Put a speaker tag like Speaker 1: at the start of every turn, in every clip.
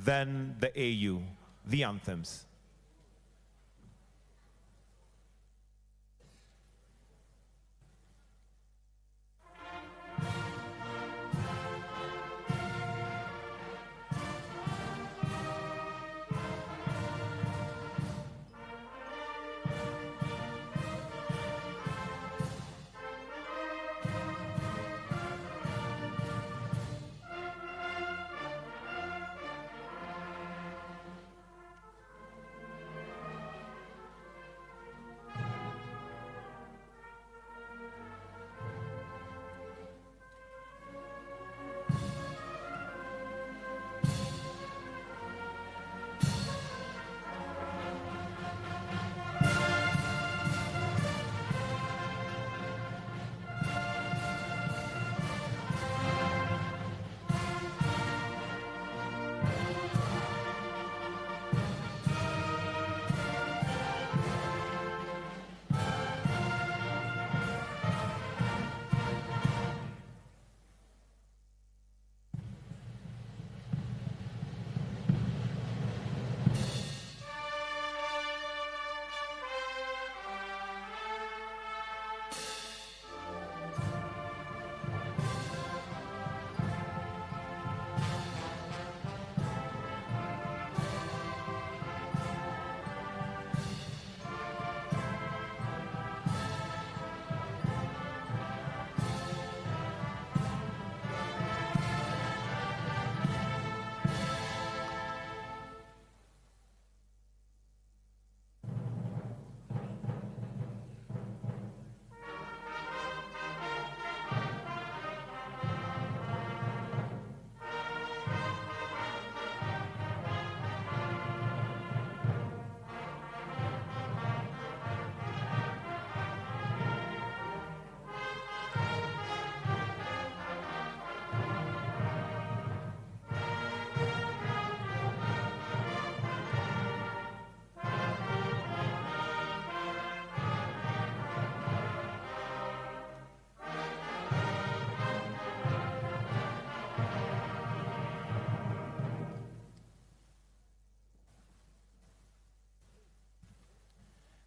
Speaker 1: then the AU, the anthems.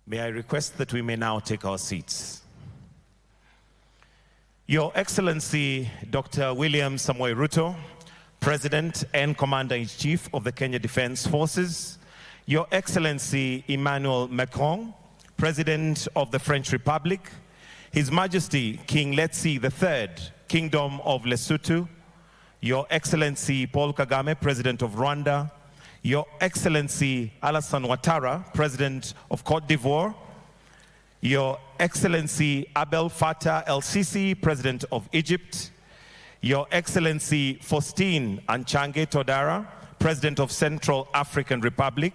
Speaker 1: May I request that we may now take our seats. Your Excellency, Dr. William Samoei Ruto, President and Commander-in-Chief of the Kenya Defense Forces, Your Excellency Emmanuel Macron, President of the French Republic, His Majesty King Letsi III, Kingdom of Lesotho, Your Excellency Paul Kagame, President of Rwanda, Your Excellency Alassane Ouattara, President of Cote d'Ivoire, Your Excellency Abdel Fattah el-Sisi, President of Egypt, Your Excellency Faustin Anchange Todara, President of Central African Republic,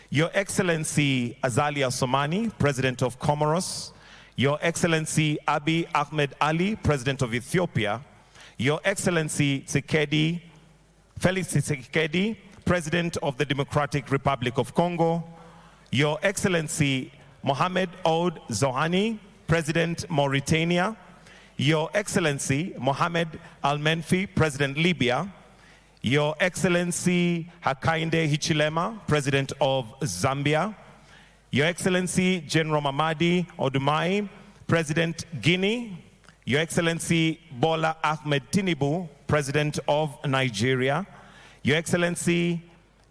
Speaker 1: Your Excellency Azali Assoumani, President of Comoros, Your Excellency Abiy Ahmed Ali, President of Ethiopia, Your Excellency Felix Tshisekedi, President of the Democratic Republic of Congo, Your Excellency Mohamed Ould Zohani, President Mauritania, Your Excellency Mohamed Al-Menfi, President Libya, Your Excellency Hakainde Hichilema, President of Zambia, Your Excellency General Mamadi Odumai, President Guinea, Your Excellency Bola Ahmed Tinubu, President of Nigeria, Your Excellency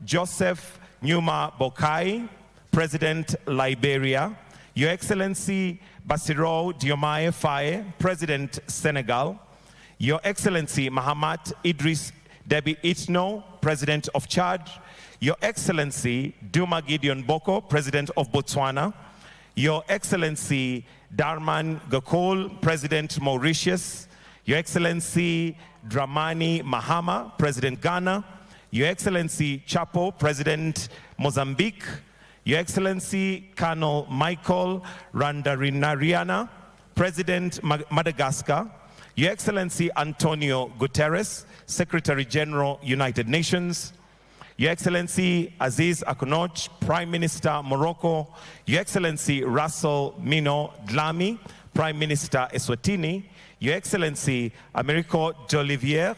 Speaker 1: Joseph Nyuma Boakai, President Liberia, Your Excellency Bassirou Diomaye Faye, President Senegal, Your Excellency Mahamat Idris Deby Itno, President of Chad, Your Excellency Duma Gideon Boko, President of Botswana, Your Excellency Darman Gakol, President Mauritius, Your Excellency Dramani Mahama, President Ghana, Your Excellency Chapo, President Mozambique, Your Excellency Colonel Michael Randarinariana, President Madagascar, Your Excellency Antonio Guterres, Secretary General, United Nations, Your Excellency Aziz Akonoch, Prime Minister Morocco, Your Excellency Russell Mino Dlami, Prime Minister Eswatini, Your Excellency Americo Jolivier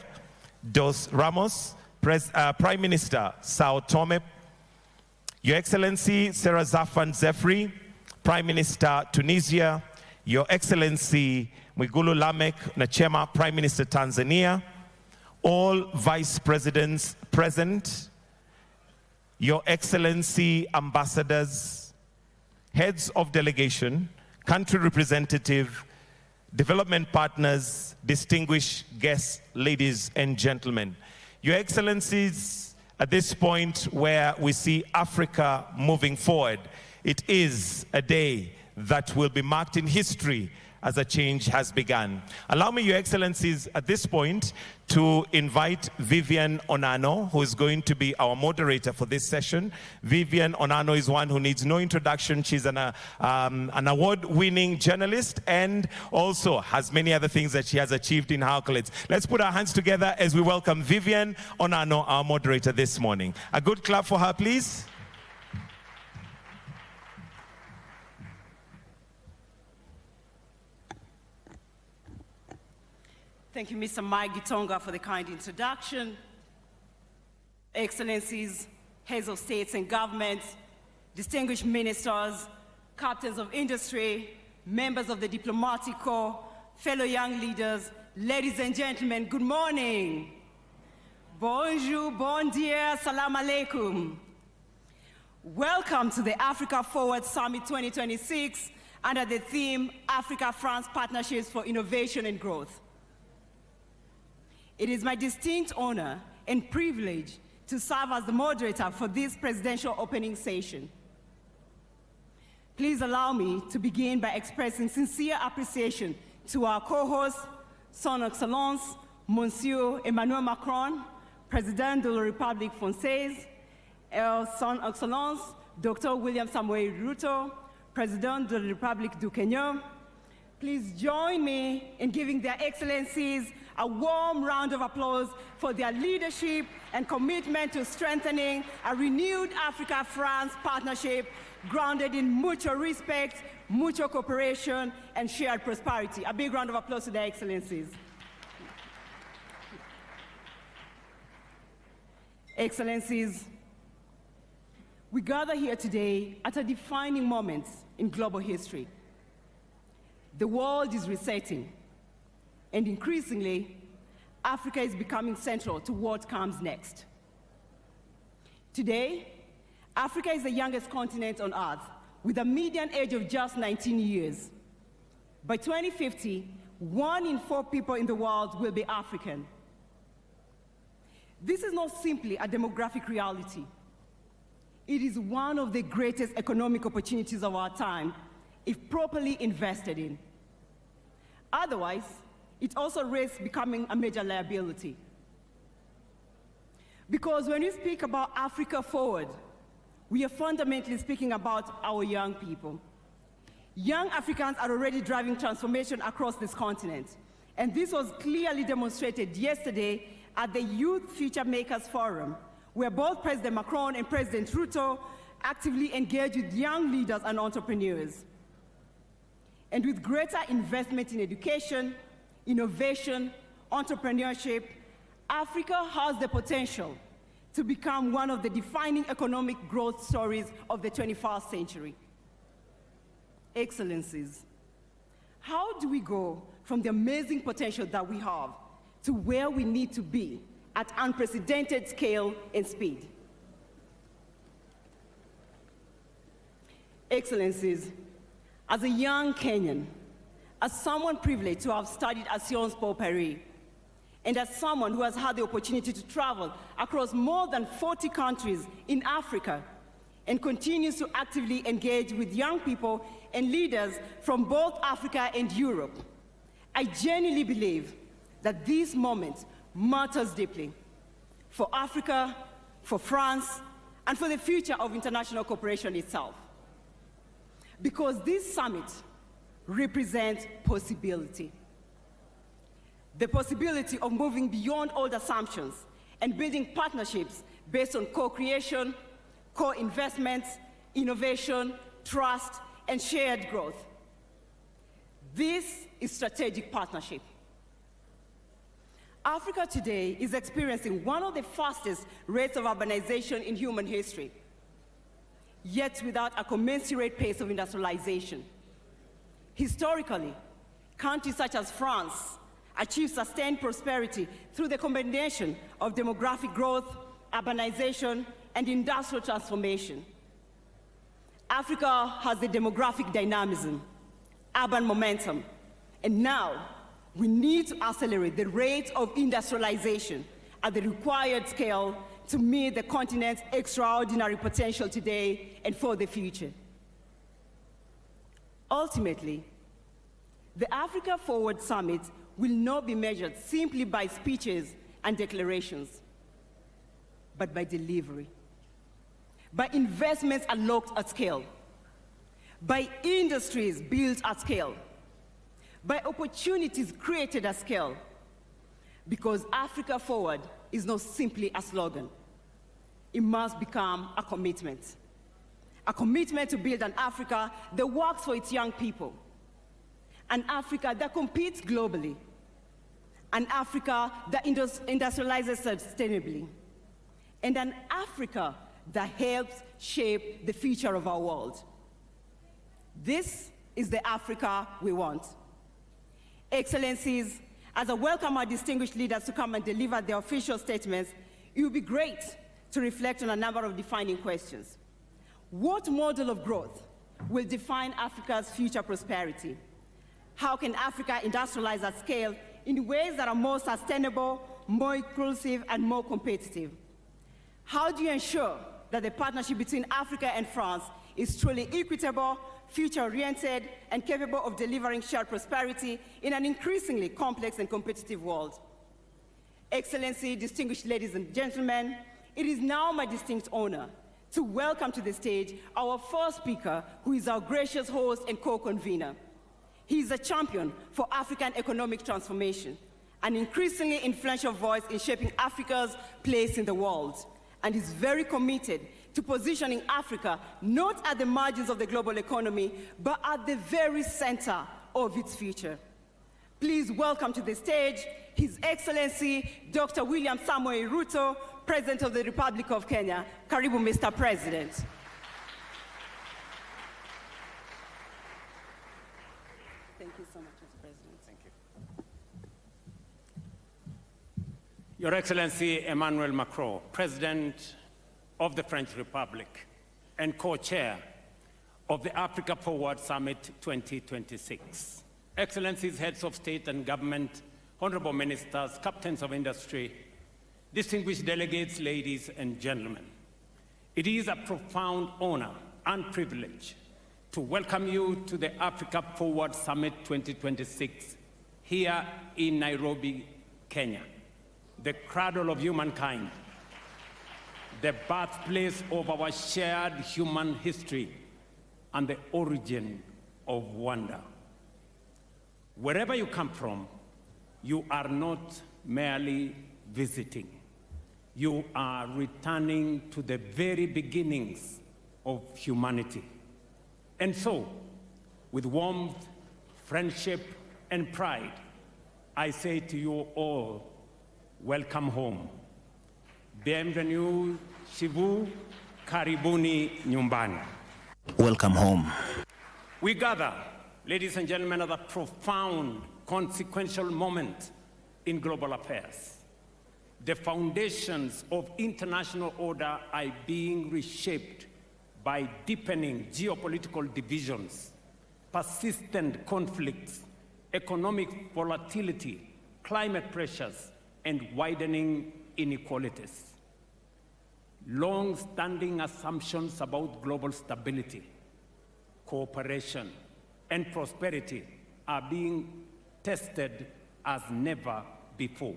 Speaker 1: dos Ramos, Prime Minister Sao Tome, Your Excellency Sarah Zafan Zefri, Prime Minister Tunisia, Your Excellency Mwigulu Lameck Nchemba, Prime Minister Tanzania, all Vice Presidents present, Your Excellency Ambassadors, Heads of Delegation, Country Representative, Development Partners, distinguished guests, ladies and gentlemen. Your Excellencies, at this point where we see Africa moving forward, it is a day that will be marked in history as a change has begun. Allow me, Your Excellencies, at this point to invite Vivian Onano, who is going to be our moderator for this session. Vivian Onano is one who needs no introduction. She's an award-winning journalist and also has many other things that she has achieved in her accolades. Let's put our hands together as we welcome Vivian Onano, our moderator this morning. A good clap for her, please.
Speaker 2: Thank you, Mr. Mike Gitonga, for the kind introduction. Excellencies, heads of states and governments, distinguished ministers, captains of industry, members of the diplomatic corps, fellow young leaders, ladies and gentlemen, good morning. Bonjour, bon dia, salam alaikum. Welcome to the Africa Forward Summit 2026 under the theme Africa-France Partnerships for Innovation and Growth. It is my distinct honor and privilege to serve as the moderator for this presidential opening session. Please allow me to begin by expressing sincere appreciation to our co-host, Son Excellence, Monsieur Emmanuel Macron, President de la République Française, Son Excellence, Dr. William Samoei Ruto, President de la République du Kenya. Please join me in giving their excellencies a warm round of applause for their leadership and commitment to strengthening a renewed Africa-France partnership grounded in mutual respect, mutual cooperation, and shared prosperity. A big round of applause to their excellencies. Excellencies, we gather here today at a defining moment in global history. The world is resetting, and increasingly, Africa is becoming central to what comes next. Today, Africa is the youngest continent on Earth, with a median age of just 19 years. By 2050, 1 in 4 people in the world will be African. This is not simply a demographic reality. It is one of the greatest economic opportunities of our time, if properly invested in. Otherwise, it also risks becoming a major liability. Because when we speak about Africa Forward, we are fundamentally speaking about our young people. Young Africans are already driving transformation across this continent, and this was clearly demonstrated yesterday at the Youth Future Makers Forum, where both President Macron and President Ruto actively engaged with young leaders and entrepreneurs. And with greater investment in education, innovation, entrepreneurship, Africa has the potential to become one of the defining economic growth stories of the 21st century. Excellencies, how do we go from the amazing potential that we have to where we need to be at unprecedented scale and speed? Excellencies, as a young Kenyan, as someone privileged to have studied at Sciences Po Paris, and as someone who has had the opportunity to travel across more than 40 countries in Africa and continues to actively engage with young people and leaders from both Africa and Europe, I genuinely believe that this moment matters deeply for Africa, for France, and for the future of international cooperation itself. Because this summit represents possibility. The possibility of moving beyond old assumptions and building partnerships based on co-creation, co-investments, innovation, trust, and shared growth. This is strategic partnership. Africa today is experiencing one of the fastest rates of urbanization in human history, yet without a commensurate pace of industrialization. Historically, countries such as France achieved sustained prosperity through the combination of demographic growth, urbanization, and industrial transformation. Africa has the demographic dynamism, urban momentum, and now we need to accelerate the rate of industrialization at the required scale to meet the continent's extraordinary potential today and for the future. Ultimately, the Africa Forward Summit will not be measured simply by speeches and declarations, but by delivery, by investments unlocked at scale, by industries built at scale, by opportunities created at scale, because Africa Forward is not simply a slogan. It must become a commitment to build an Africa that works for its young people, an Africa that competes globally, an Africa that industrializes sustainably, and an Africa that helps shape the future of our world. This is the Africa we want. Excellencies, as I welcome our distinguished leaders to come and deliver their official statements, it would be great to reflect on a number of defining questions. What model of growth will define Africa's future prosperity? How can Africa industrialize at scale in ways that are more sustainable, more inclusive, and more competitive? How do you ensure that the partnership between Africa and France is truly equitable, future-oriented, and capable of delivering shared prosperity in an increasingly complex and competitive world? Excellency, distinguished ladies and gentlemen, it is now my distinct honor to welcome to the stage our first speaker, who is our gracious host and co-convener. He is a champion for African economic transformation, an increasingly influential voice in shaping Africa's place in the world, and is very committed to positioning Africa not at the margins of the global economy, but at the very center of its future. Please welcome to the stage His Excellency Dr. William Samoei Ruto, President of the Republic of Kenya. Karibu, Mr. President. Thank you so much, Mr. President.
Speaker 3: Thank you. Your Excellency Emmanuel Macron, President of the French Republic and co-chair of the Africa Forward Summit 2026. Excellencies, heads of state and government, honorable ministers, captains of industry, distinguished delegates, ladies and gentlemen. It is a profound honor and privilege to welcome you to the Africa Forward Summit 2026 here in Nairobi, Kenya, the cradle of humankind, the birthplace of our shared human history, and the origin of wonder. Wherever you come from, you are not merely visiting. You are returning to the very beginnings of humanity. And so, with warmth, friendship, and pride, I say to you all, welcome home. Bienvenue chez vous, karibuni nyumbani.
Speaker 4: Welcome home.
Speaker 3: We gather, ladies and gentlemen, at a profound, consequential moment in global affairs. The foundations of international order are being reshaped by deepening geopolitical divisions, persistent conflicts, economic volatility, climate pressures, and widening inequalities. Long-standing assumptions about global stability, cooperation, and prosperity are being tested as never before.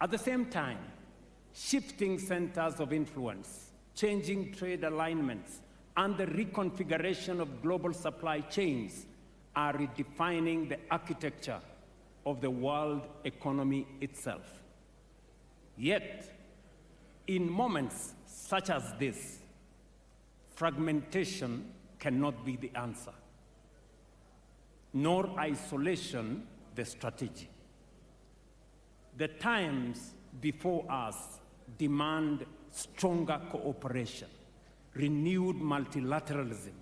Speaker 3: At the same time, shifting centers of influence, changing trade alignments, and the reconfiguration of global supply chains are redefining the architecture of the world economy itself. Yet, in moments such as this, fragmentation cannot be the answer, nor isolation the strategy. The times before us demand stronger cooperation, renewed multilateralism,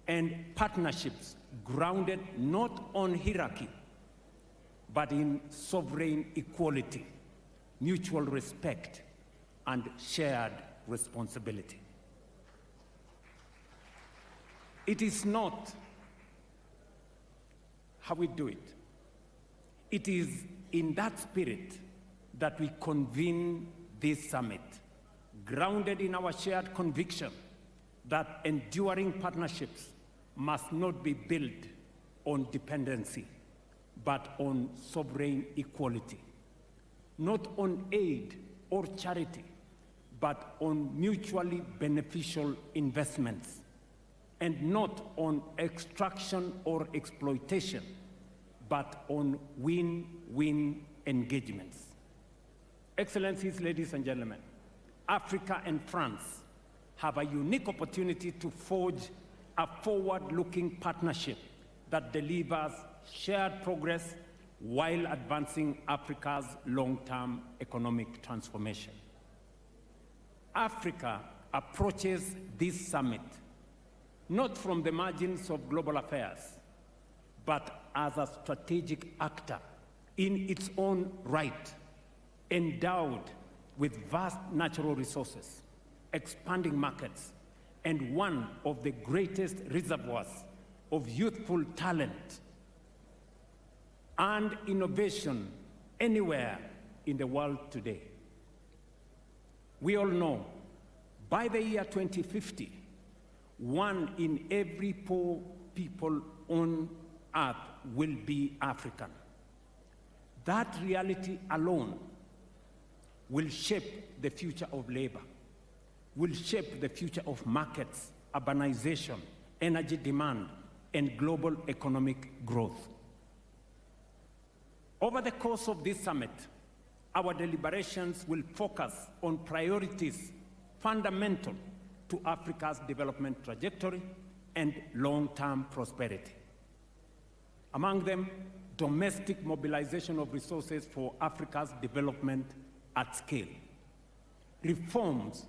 Speaker 3: and partnerships grounded not on hierarchy, but in sovereign equality, mutual respect, and shared responsibility. It is not how we do it. It is in that spirit that we convene this summit, grounded in our shared conviction that enduring partnerships must not be built on dependency, but on sovereign equality, not on aid or charity, but on mutually beneficial investments, and not on extraction or exploitation, but on win-win engagements. Excellencies, ladies and gentlemen, Africa and France have a unique opportunity to forge a forward-looking partnership that delivers shared progress while advancing Africa's long-term economic transformation. Africa approaches this summit not from the margins of global affairs, but as a strategic actor in its own right, endowed with vast natural resources, expanding markets, and one of the greatest reservoirs of youthful talent and innovation anywhere in the world today. We all know by the year 2050, 1 in every 4 people on Earth will be African. That reality alone will shape the future of labor, will shape the future of markets, urbanization, energy demand, and global economic growth. Over the course of this summit, our deliberations will focus on priorities fundamental to Africa's development trajectory and long-term prosperity. Among them, domestic mobilization of resources for Africa's development at scale, reforms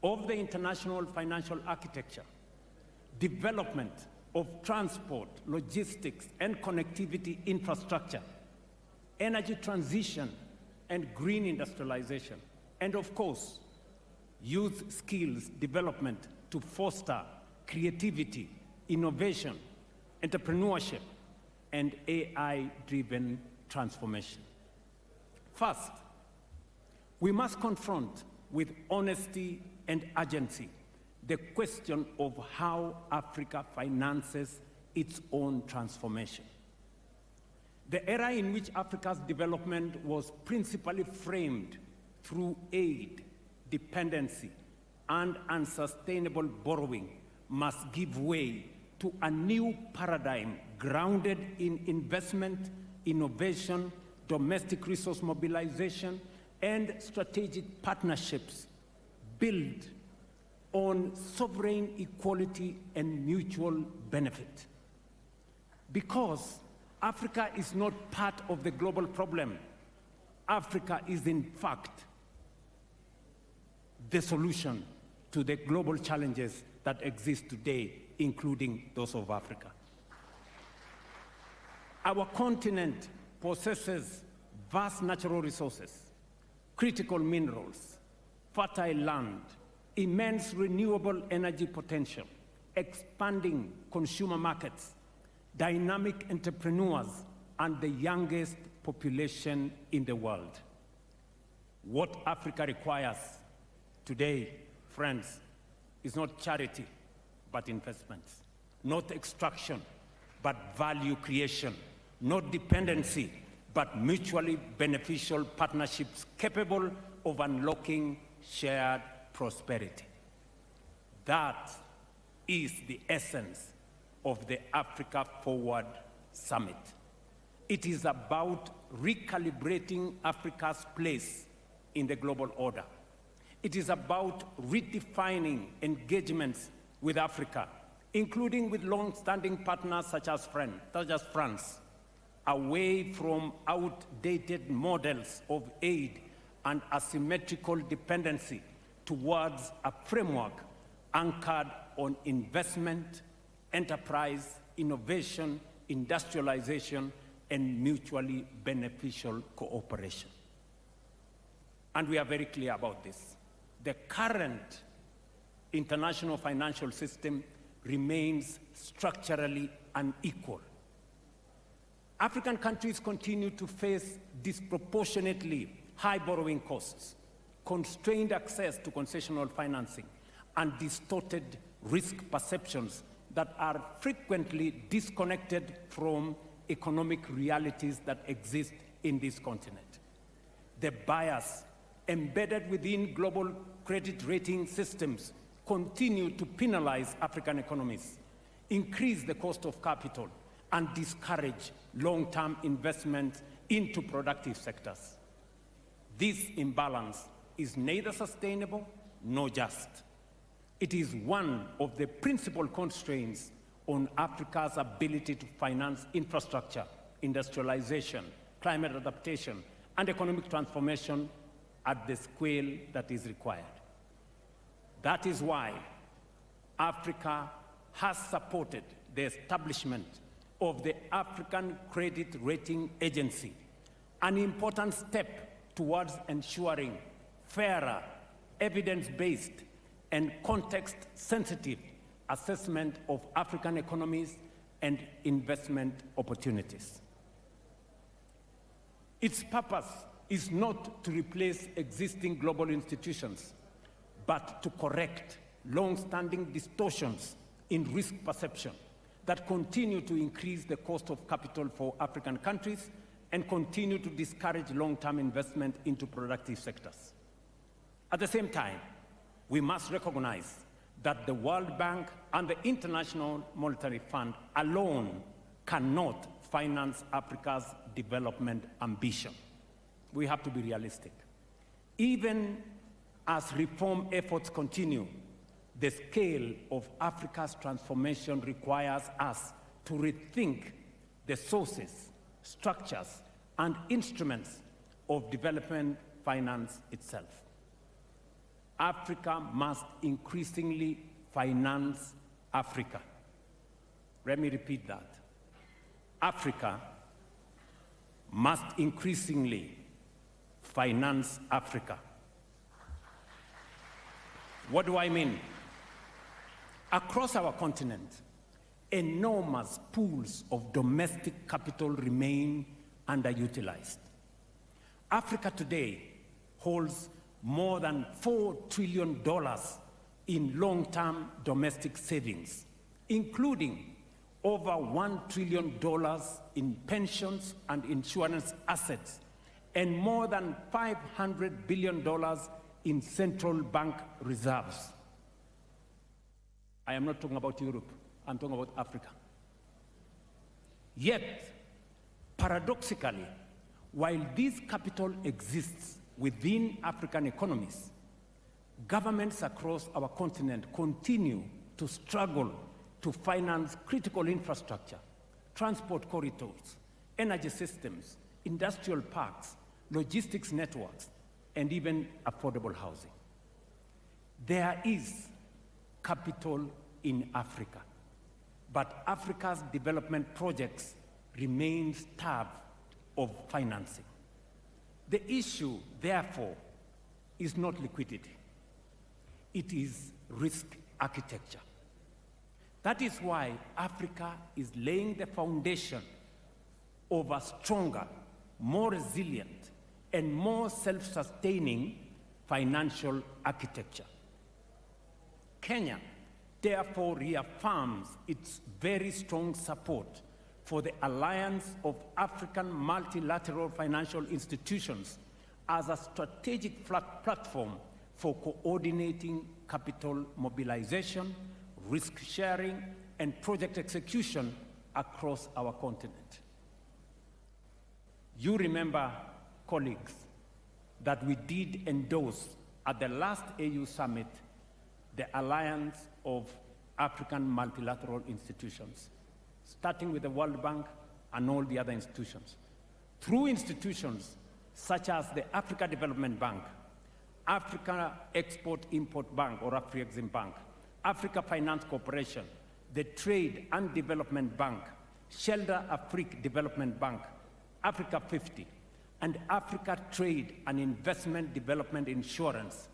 Speaker 3: of the international financial architecture, development of transport, logistics, and connectivity infrastructure, energy transition and green industrialization, and of course, youth skills development to foster creativity, innovation, entrepreneurship, and AI-driven transformation. First, we must confront with honesty and urgency the question of how Africa finances its own transformation. The era in which Africa's development was principally framed through aid, dependency, and unsustainable borrowing must give way to a new paradigm grounded in investment, innovation, domestic resource mobilization, and strategic partnerships built on sovereign equality and mutual benefit. Because Africa is not part of the global problem. Africa is, in fact, the solution to the global challenges that exist today, including those of Africa. Our continent possesses vast natural resources, critical minerals, fertile land, immense renewable energy potential, expanding consumer markets, dynamic entrepreneurs, and the youngest population in the world. What Africa requires today, friends, is not charity, but investments, not extraction, but value creation, not dependency, but mutually beneficial partnerships capable of unlocking shared prosperity. That is the essence of the Africa Forward Summit. It is about recalibrating Africa's place in the global order. It is about redefining engagements with Africa, including with long-standing partners such as France, away from outdated models of aid and asymmetrical dependency towards a framework anchored on investment, enterprise, innovation, industrialization, and mutually beneficial cooperation. And we are very clear about this. The current international financial system remains structurally unequal. African countries continue to face disproportionately high borrowing costs, constrained access to concessional financing, and distorted risk perceptions that are frequently disconnected from economic realities that exist in this continent. The bias embedded within global credit rating systems continue to penalize African economies, increase the cost of capital, and discourage long-term investment into productive sectors. This imbalance is neither sustainable nor just. It is one of the principal constraints on Africa's ability to finance infrastructure, industrialization, climate adaptation, and economic transformation at the scale that is required. That is why Africa has supported the establishment of the African Credit Rating Agency, an important step towards ensuring fairer, evidence-based, and context-sensitive assessment of African economies and investment opportunities. Its purpose is not to replace existing global institutions, but to correct long-standing distortions in risk perception that continue to increase the cost of capital for African countries and continue to discourage long-term investment into productive sectors. At the same time, we must recognize that the World Bank and the International Monetary Fund alone cannot finance Africa's development ambition. We have to be realistic. Even as reform efforts continue, the scale of Africa's transformation requires us to rethink the sources, structures, and instruments of development finance itself. Africa must increasingly finance Africa. Let me repeat that. Africa must increasingly finance Africa. What do I mean? Across our continent, enormous pools of domestic capital remain underutilized. Africa today holds more than $4 trillion in long-term domestic savings, including over $1 trillion in pensions and insurance assets, and more than $500 billion in central bank reserves. I am not talking about Europe, I'm talking about Africa. Yet, paradoxically, while this capital exists within African economies, governments across our continent continue to struggle to finance critical infrastructure, transport corridors, energy systems, industrial parks, logistics networks, and even affordable housing. There is capital in Africa, but Africa's development projects remain starved of financing. The issue, therefore, is not liquidity. It is risk architecture. That is why Africa is laying the foundation of a stronger, more resilient, and more self-sustaining financial architecture. Kenya, therefore, reaffirms its very strong support for the Alliance of African Multilateral Financial Institutions as a strategic platform for coordinating capital mobilization, risk sharing, and project execution across our continent. You remember, colleagues, that we did endorse at the last AU summit the Alliance of African Multilateral Institutions, starting with the World Bank and all the other institutions. Through institutions such as the Africa Development Bank, Africa Export-Import Bank or Afrexim Bank, Africa Finance Corporation, the Trade and Development Bank, Shelter Afrique Development Bank, Africa 50, and Africa Trade and Investment Development Insurance,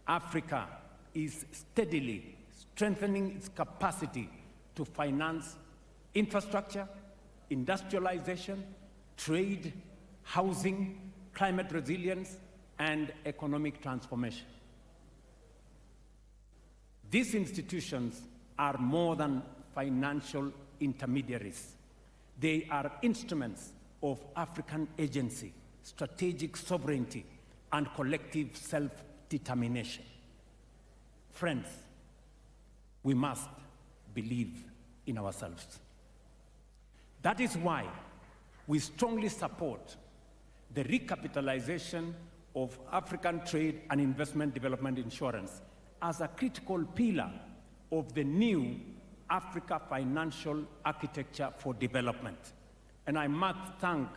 Speaker 3: Africa is steadily strengthening its capacity to finance infrastructure, industrialization, trade, housing, climate resilience, and economic transformation. These institutions are more than financial intermediaries. They are instruments of African agency, strategic sovereignty, and collective self-determination. Friends, we must believe in ourselves. That is why we strongly support the recapitalization of African Trade and Investment Development Insurance as a critical pillar of the new Africa financial architecture for development. And I must thank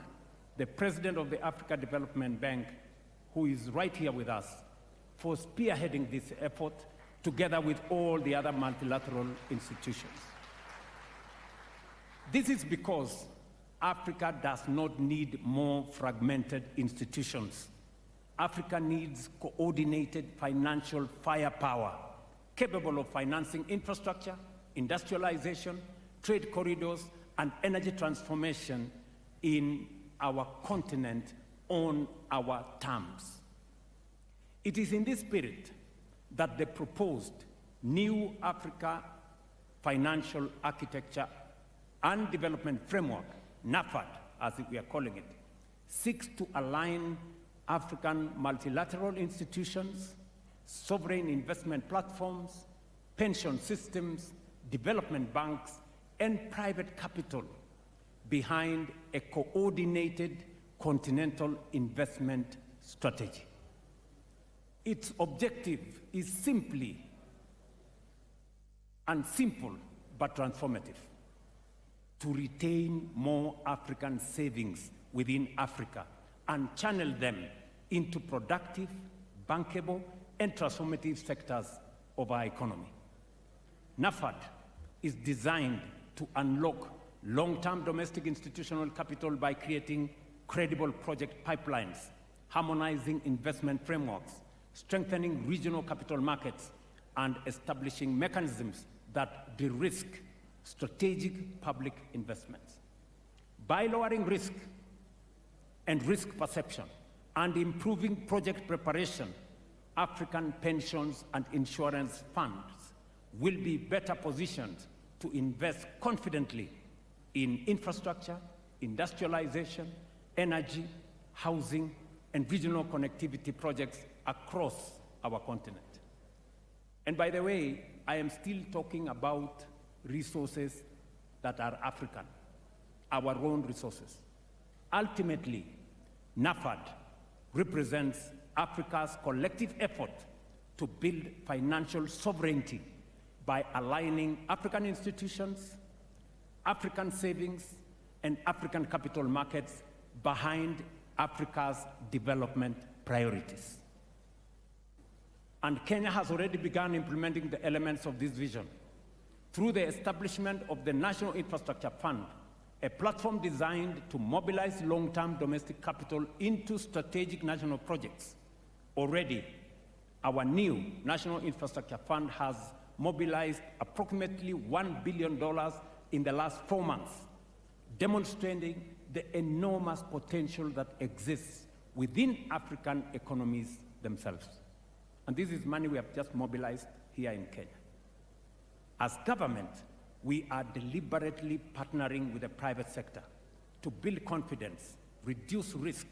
Speaker 3: the President of the Africa Development Bank, who is right here with us, for spearheading this effort together with all the other multilateral institutions. This is because Africa does not need more fragmented institutions. Africa needs coordinated financial firepower capable of financing infrastructure, industrialization, trade corridors, and energy transformation in our continent on our terms. It is in this spirit that the proposed new Africa financial architecture and development framework, NAFAD, as we are calling it, seeks to align African multilateral institutions, sovereign investment platforms, pension systems, development banks, and private capital behind a coordinated continental investment strategy. Its objective is simple but transformative: to retain more African savings within Africa and channel them into productive, bankable, and transformative sectors of our economy. NAFAD is designed to unlock long-term domestic institutional capital by creating credible project pipelines, harmonizing investment frameworks, strengthening regional capital markets, and establishing mechanisms that de-risk strategic public investments. By lowering risk and risk perception and improving project preparation, African pensions and insurance funds will be better positioned to invest confidently in infrastructure, industrialization, energy, housing, and regional connectivity projects across our continent. And by the way, I am still talking about resources that are African, our own resources. Ultimately, NAFAD represents Africa's collective effort to build financial sovereignty by aligning African institutions, African savings, and African capital markets behind Africa's development priorities. And Kenya has already begun implementing the elements of this vision through the establishment of the National Infrastructure Fund, a platform designed to mobilize long-term domestic capital into strategic national projects. Already, our new National Infrastructure Fund has mobilized approximately $1 billion in the last 4 months, demonstrating the enormous potential that exists within African economies themselves. And this is money we have just mobilized here in Kenya. As government, we are deliberately partnering with the private sector to build confidence, reduce risk,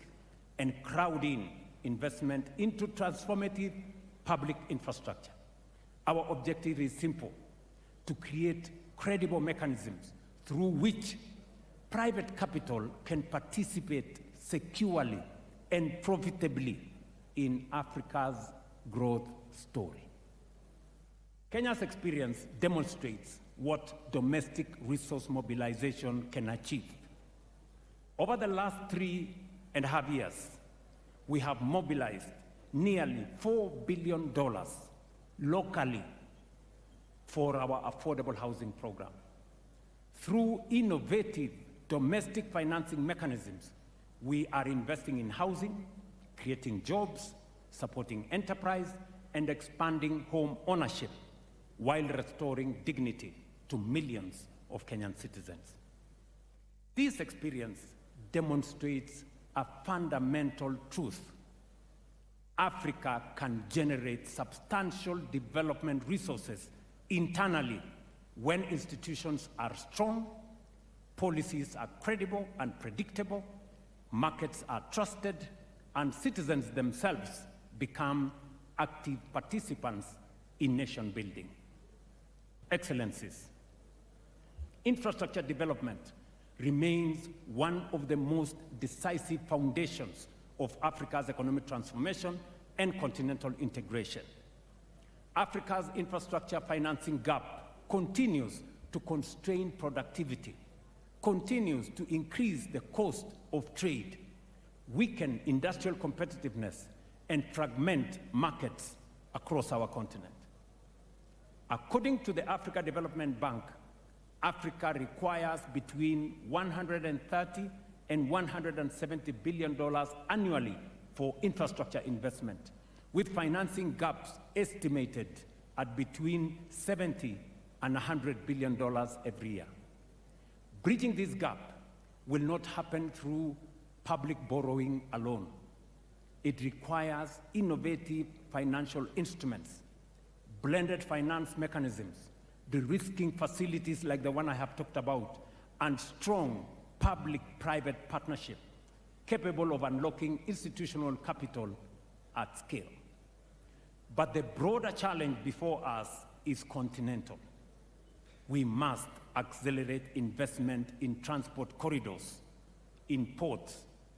Speaker 3: and crowd in investment into transformative public infrastructure. Our objective is simple: to create credible mechanisms through which private capital can participate securely and profitably in Africa's growth story. Kenya's experience demonstrates what domestic resource mobilization can achieve. Over the last 3.5 years, we have mobilized nearly $4 billion locally for our affordable housing program. Through innovative domestic financing mechanisms, we are investing in housing, creating jobs, supporting enterprise, and expanding home ownership while restoring dignity to millions of Kenyan citizens. This experience demonstrates a fundamental truth. Africa can generate substantial development resources internally when institutions are strong, policies are credible and predictable, markets are trusted, and citizens themselves become active participants in nation building. Excellencies, infrastructure development remains one of the most decisive foundations of Africa's economic transformation and continental integration. Africa's infrastructure financing gap continues to constrain productivity, continues to increase the cost of trade, weaken industrial competitiveness, and fragment markets across our continent. According to the Africa Development Bank, Africa requires between $130 and $170 billion annually for infrastructure investment, with financing gaps estimated at between $70 and $100 billion every year. Bridging this gap will not happen through public borrowing alone. It requires innovative financial instruments, blended finance mechanisms, de-risking facilities like the one I have talked about, and strong public-private partnership capable of unlocking institutional capital at scale. But the broader challenge before us is continental. We must accelerate investment in transport corridors, in ports,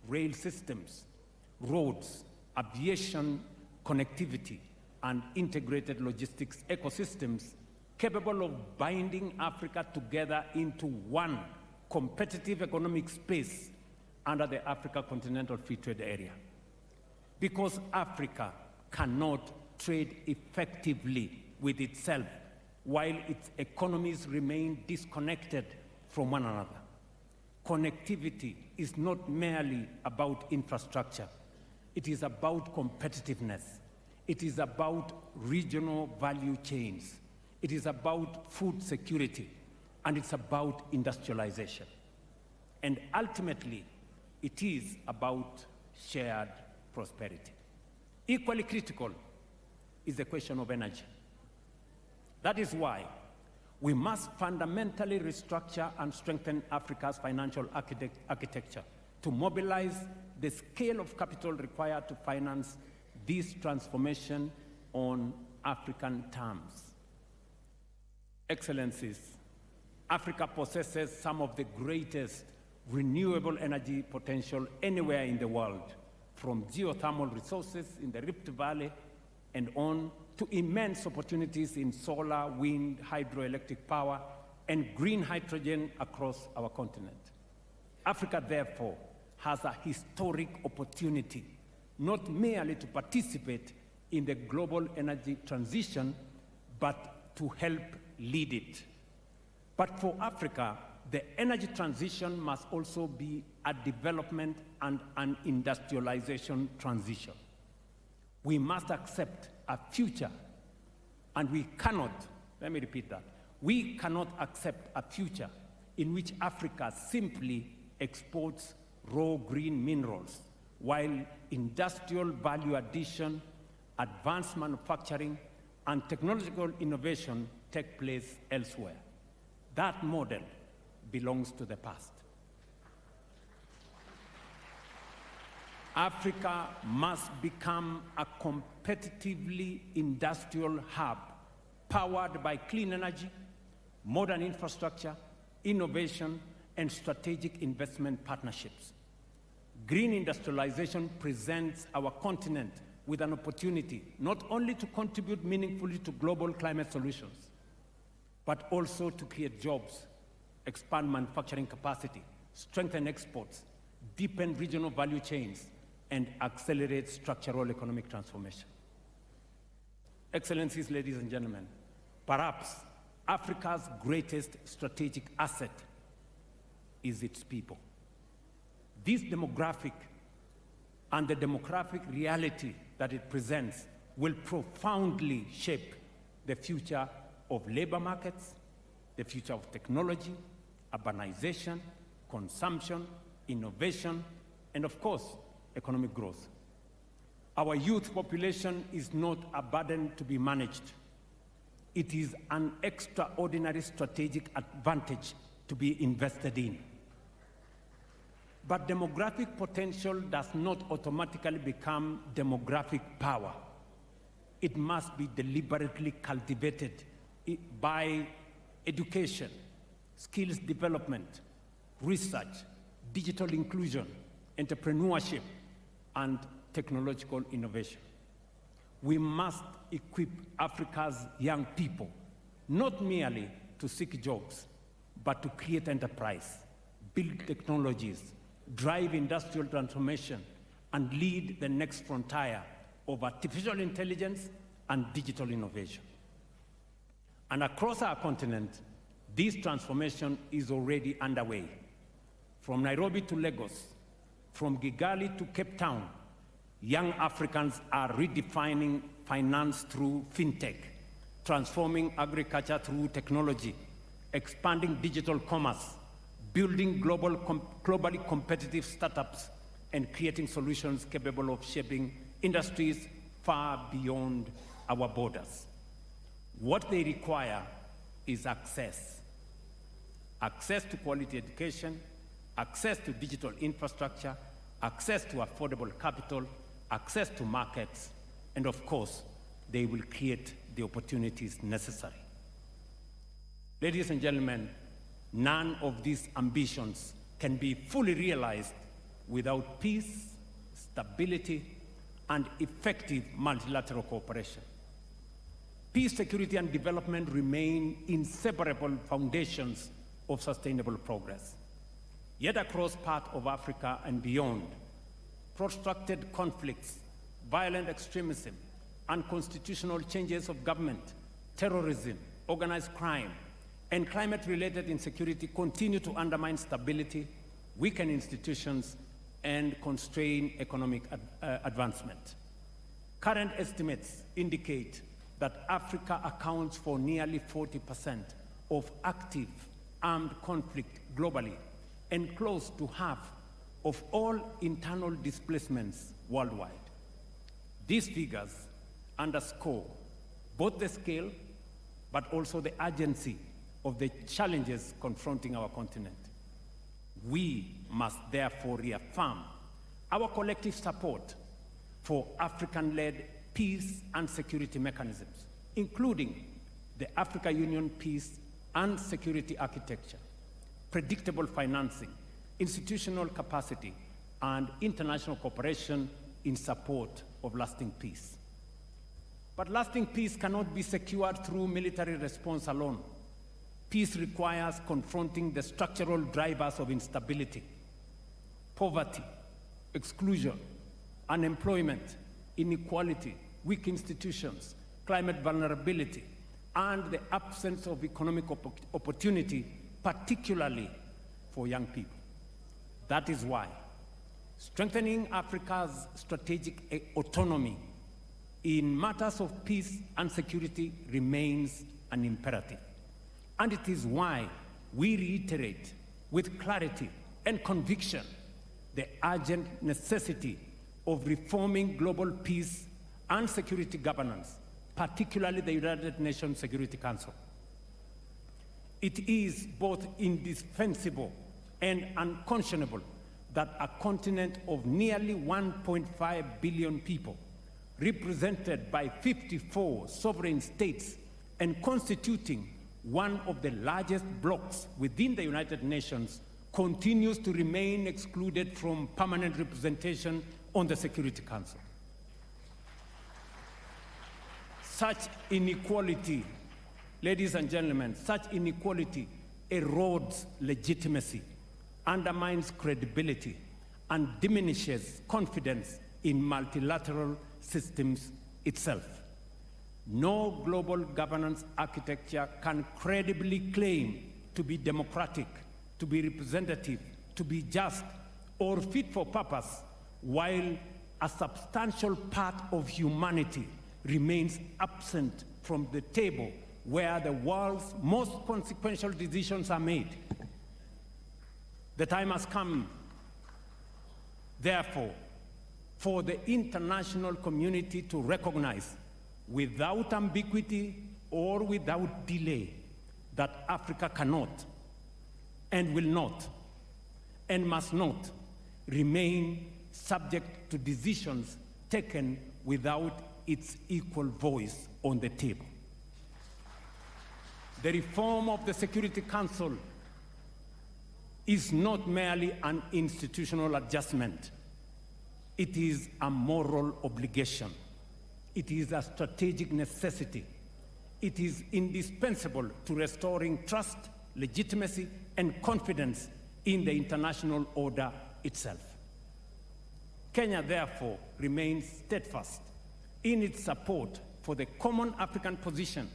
Speaker 3: rail systems, roads, aviation connectivity, and integrated logistics ecosystems capable of binding Africa together into one competitive economic space under the Africa Continental Free Trade Area. Because Africa cannot trade effectively with itself while its economies remain disconnected from one another. Connectivity is not merely about infrastructure. It is about competitiveness. It is about regional value chains. It is about food security, and it's about industrialization. And ultimately, it is about shared prosperity. Equally critical is the question of energy. That is why we must fundamentally restructure and strengthen Africa's financial architecture to mobilize the scale of capital required to finance this transformation on African terms. Excellencies, Africa possesses some of the greatest renewable energy potential anywhere in the world, from geothermal resources in the Rift Valley and on to immense opportunities in solar, wind, hydroelectric power, and green hydrogen across our continent. Africa, therefore, has a historic opportunity, not merely to participate in the global energy transition, but to help lead it. But for Africa, the energy transition must also be a development and an industrialization transition. We must accept a future, and we cannot, let me repeat that, we cannot accept a future in which Africa simply exports raw green minerals, while industrial value addition, advanced manufacturing, and technological innovation take place elsewhere. That model belongs to the past. Africa must become a competitively industrial hub powered by clean energy, modern infrastructure, innovation, and strategic investment partnerships. Green industrialization presents our continent with an opportunity not only to contribute meaningfully to global climate solutions, but also to create jobs, expand manufacturing capacity, strengthen exports, deepen regional value chains, and accelerate structural economic transformation. Excellencies, ladies and gentlemen, perhaps Africa's greatest strategic asset is its people. This demographic and the demographic reality that it presents will profoundly shape the future of labor markets, the future of technology, urbanization, consumption, innovation, and of course, economic growth. Our youth population is not a burden to be managed. It is an extraordinary strategic advantage to be invested in. But demographic potential does not automatically become demographic power. It must be deliberately cultivated by education, skills development, research, digital inclusion, entrepreneurship, and technological innovation. We must equip Africa's young people, not merely to seek jobs, but to create enterprise, build technologies, drive industrial transformation, and lead the next frontier of artificial intelligence and digital innovation. And across our continent, this transformation is already underway. From Nairobi to Lagos, from Kigali to Cape Town, young Africans are redefining finance through fintech, transforming agriculture through technology, expanding digital commerce, building globally competitive startups, and creating solutions capable of shaping industries far beyond our borders. What they require is access. Access to quality education, access to digital infrastructure, access to affordable capital, access to markets, and of course, they will create the opportunities necessary. Ladies and gentlemen, none of these ambitions can be fully realized without peace, stability, and effective multilateral cooperation. Peace, security, and development remain inseparable foundations of sustainable progress. Yet across parts of Africa and beyond, protracted conflicts, violent extremism, unconstitutional changes of government, terrorism, organized crime, and climate-related insecurity continue to undermine stability, weaken institutions, and constrain economic advancement. Current estimates indicate that Africa accounts for nearly 40% of active armed conflict globally and close to half of all internal displacements worldwide. These figures underscore both the scale but also the urgency of the challenges confronting our continent. We must therefore reaffirm our collective support for African-led peace and security mechanisms, including the Africa Union Peace and Security Architecture, predictable financing, institutional capacity, and international cooperation in support of lasting peace. But lasting peace cannot be secured through military response alone. Peace requires confronting the structural drivers of instability: poverty, exclusion, unemployment, inequality, weak institutions, climate vulnerability, and the absence of economic opportunity, particularly for young people. That is why strengthening Africa's strategic autonomy in matters of peace and security remains an imperative. And it is why we reiterate with clarity and conviction the urgent necessity of reforming global peace and security governance, particularly the United Nations Security Council. It is both indispensable and unconscionable that a continent of nearly 1.5 billion people, represented by 54 sovereign states and constituting one of the largest blocs within the United Nations, continues to remain excluded from permanent representation on the Security Council. Such inequality, ladies and gentlemen, such inequality erodes legitimacy, undermines credibility, and diminishes confidence in multilateral systems itself. No global governance architecture can credibly claim to be democratic, to be representative, to be just, or fit for purpose, while a substantial part of humanity remains absent from the table where the world's most consequential decisions are made. The time has come, therefore, for the international community to recognize, without ambiguity or without delay, that Africa cannot and will not and must not remain subject to decisions taken without its equal voice on the table. The reform of the Security Council is not merely an institutional adjustment. It is a moral obligation. It is a strategic necessity. It is indispensable to restoring trust, legitimacy, and confidence in the international order itself. Kenya, therefore, remains steadfast in its support for the common African position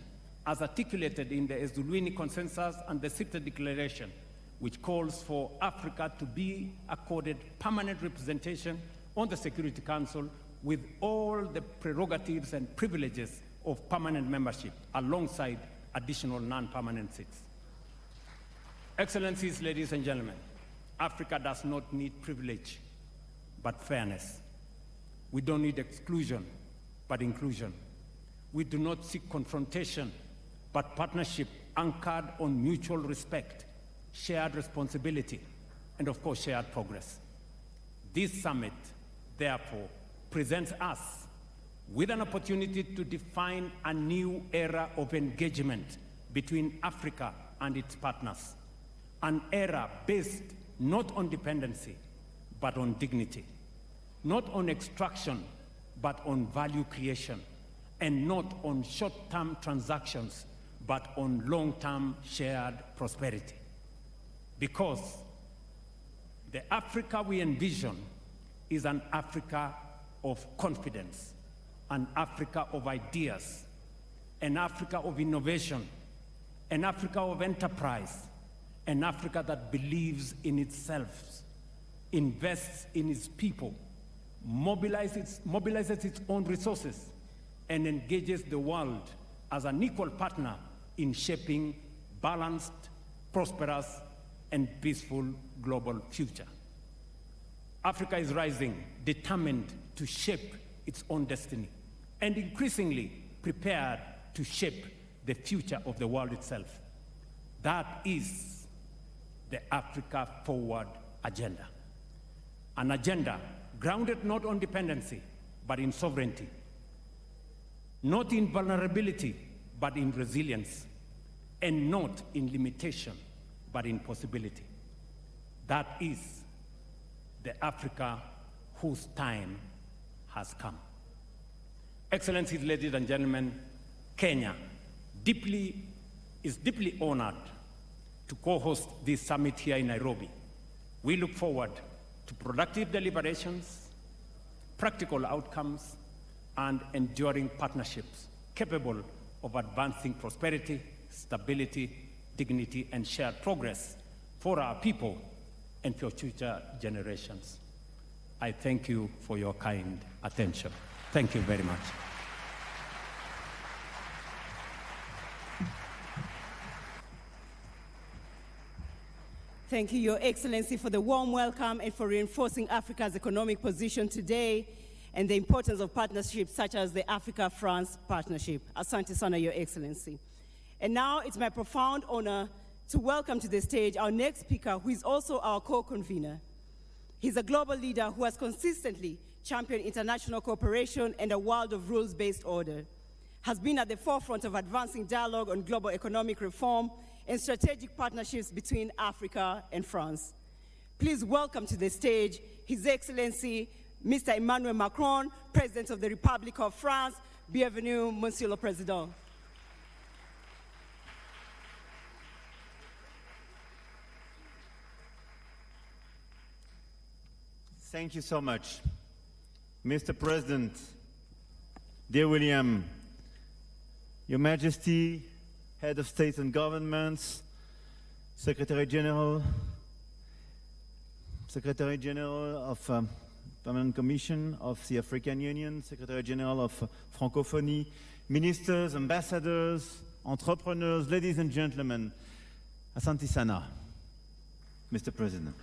Speaker 3: as articulated in the Ezulwini Consensus and the Sita Declaration, which calls for Africa to be accorded permanent representation on the Security Council with all the prerogatives and privileges of permanent membership, alongside additional non-permanent seats. Excellencies, ladies and gentlemen, Africa does not need privilege, but fairness. We don't need exclusion, but inclusion. We do not seek confrontation, but partnership anchored on mutual respect, shared responsibility, and of course, shared progress. This summit, therefore, presents us with an opportunity to define a new era of engagement between Africa and its partners, an era based not on dependency, but on dignity, not on extraction, but on value creation, and not on short-term transactions, but on long-term shared prosperity. Because the Africa we envision is an Africa of confidence, an Africa of ideas, an Africa of innovation, an Africa of enterprise, an Africa that believes in itself, invests in its people, mobilizes its own resources, and engages the world as an equal partner in shaping balanced, prosperous, and peaceful global future. Africa is rising, determined to shape its own destiny, and increasingly prepared to shape the future of the world itself. That is the Africa Forward agenda. An agenda grounded not on dependency, but in sovereignty, not in vulnerability, but in resilience, and not in limitation, but in possibility. That is the Africa whose time has come. Excellencies, ladies and gentlemen, Kenya is deeply honored to co-host this summit here in Nairobi. We look forward to productive deliberations, practical outcomes, and enduring partnerships capable of advancing prosperity, stability, dignity, and shared progress for our people and for future generations. I thank you for your kind attention. Thank you very much.
Speaker 2: Thank you, Your Excellency, for the warm welcome and for reinforcing Africa's economic position today and the importance of partnerships such as the Africa-France partnership. Asante sana, Your Excellency. And now it's my profound honor to welcome to the stage our next speaker, who is also our co-convener. He's a global leader who has consistently championed international cooperation and a world of rules-based order, has been at the forefront of advancing dialogue on global economic reform and strategic partnerships between Africa and France. Please welcome to the stage His Excellency, Mr. Emmanuel Macron, President of the Republic of France. Bienvenue, Monsieur le Président.
Speaker 5: Thank you so much. Mr. President, dear William, Your Majesty, Head of State and Governments, Secretary General of Permanent Commission of the African Union, Secretary General of Francophonie, ministers, ambassadors, entrepreneurs, ladies and gentlemen, Asante Sana, Mr. President.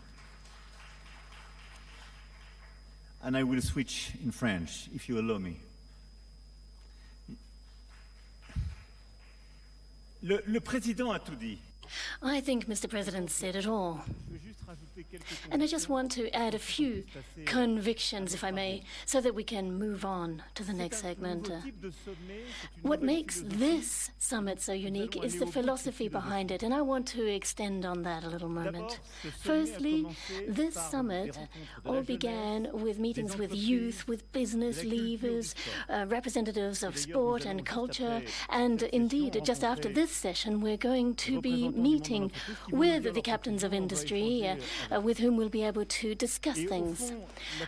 Speaker 5: And I will switch in French, if you allow me. Le président a tout dit.
Speaker 6: I think Mr. President said it all. And I just want to add a few convictions, if I may, so that we can move on to the next segment. What makes this summit so unique is the philosophy behind it, and I want to extend on that a little moment. Firstly, this summit all began with meetings with youth, with business leaders, representatives of sport and culture, and indeed, just after this session, we're going to be meeting with the captains of industry, with whom we'll be able to discuss things.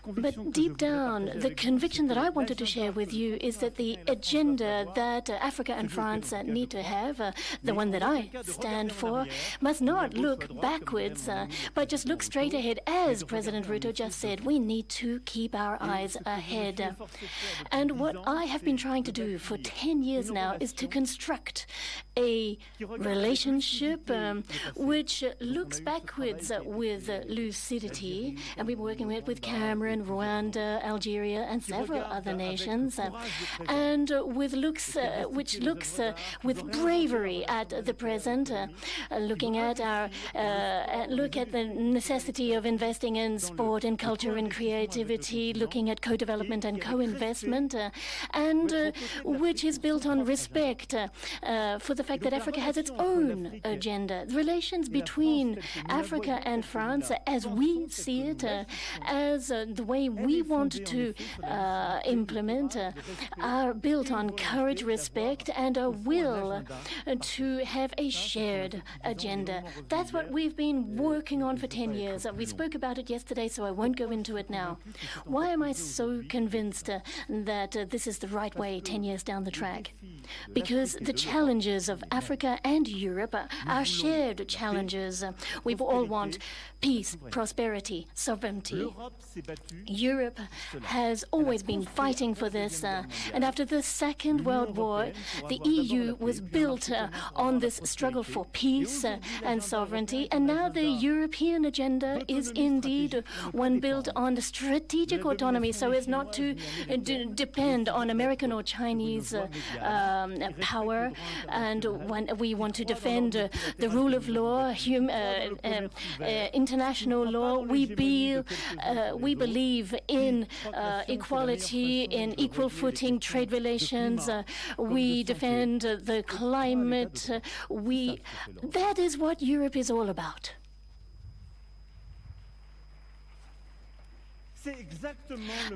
Speaker 6: But deep down, the conviction that I wanted to share with you is that the agenda that Africa and France need to have, the one that I stand for, must not look backwards, but just look straight ahead. As President Ruto just said, we need to keep our eyes ahead. And what I have been trying to do for 10 years now is to construct a relationship which looks backwards with lucidity, and we've been working with Cameroon, Rwanda, Algeria, and several other nations, and with which looks with bravery at the present, looking at the necessity of investing in sport and culture and creativity, looking at co-development and co-investment, and which is built on respect for the fact that Africa has its own agenda. The relations between Africa and France, as we see it, as the way we want to implement, are built on courage, respect, and a will to have a shared agenda. That's what we've been working on for 10 years. We spoke about it yesterday, so I won't go into it now. Why am I so convinced that this is the right way 10 years down the track? Because the challenges of Africa and Europe are shared challenges. We all want peace, prosperity, sovereignty. Europe has always been fighting for this, and after the Second World War, the EU was built on this struggle for peace and sovereignty, and now the European agenda is indeed one built on strategic autonomy, so as not to depend on American or Chinese power. And when we want to defend the rule of law, international law, we believe in equality, in equal footing trade relations. We defend the climate. That is what Europe is all about.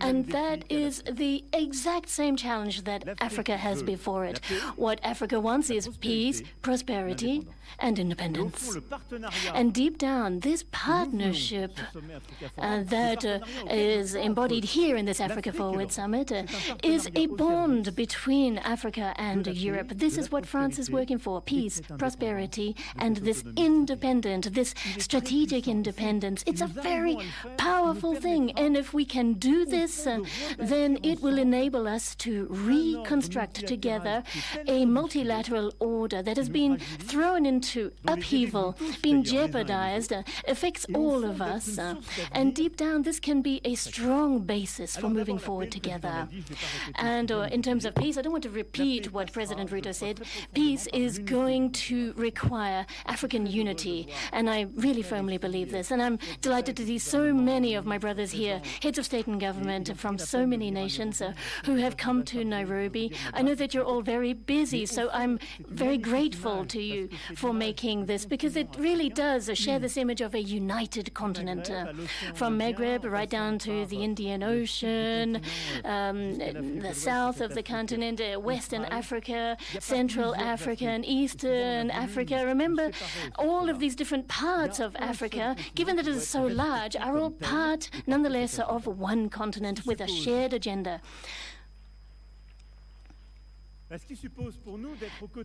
Speaker 6: And that is the exact same challenge that Africa has before it. What Africa wants is peace, prosperity, and independence. And deep down, this partnership that is embodied here in this Africa Forward Summit is a bond between Africa and Europe. This is what France is working for: peace, prosperity, and this independent, this strategic independence. It's a very powerful thing, and if we can do this, then it will enable us to reconstruct together a multilateral order that has been thrown into upheaval, been jeopardized, affects all of us. And deep down, this can be a strong basis for moving forward together. And in terms of peace, I don't want to repeat what President Ruto said. Peace is going to require African unity, and I really firmly believe this. And I'm delighted to see so many of my brothers here, heads of state and government from so many nations who have come to Nairobi. I know that you're all very busy, so I'm very grateful to you for making this, because it really does share this image of a united continent, from Maghreb right down to the Indian Ocean, the south of the continent, Western Africa, Central Africa, and Eastern Africa. Remember, all of these different parts of Africa, given that it is so large, are all part, nonetheless, success of one continent with a shared agenda.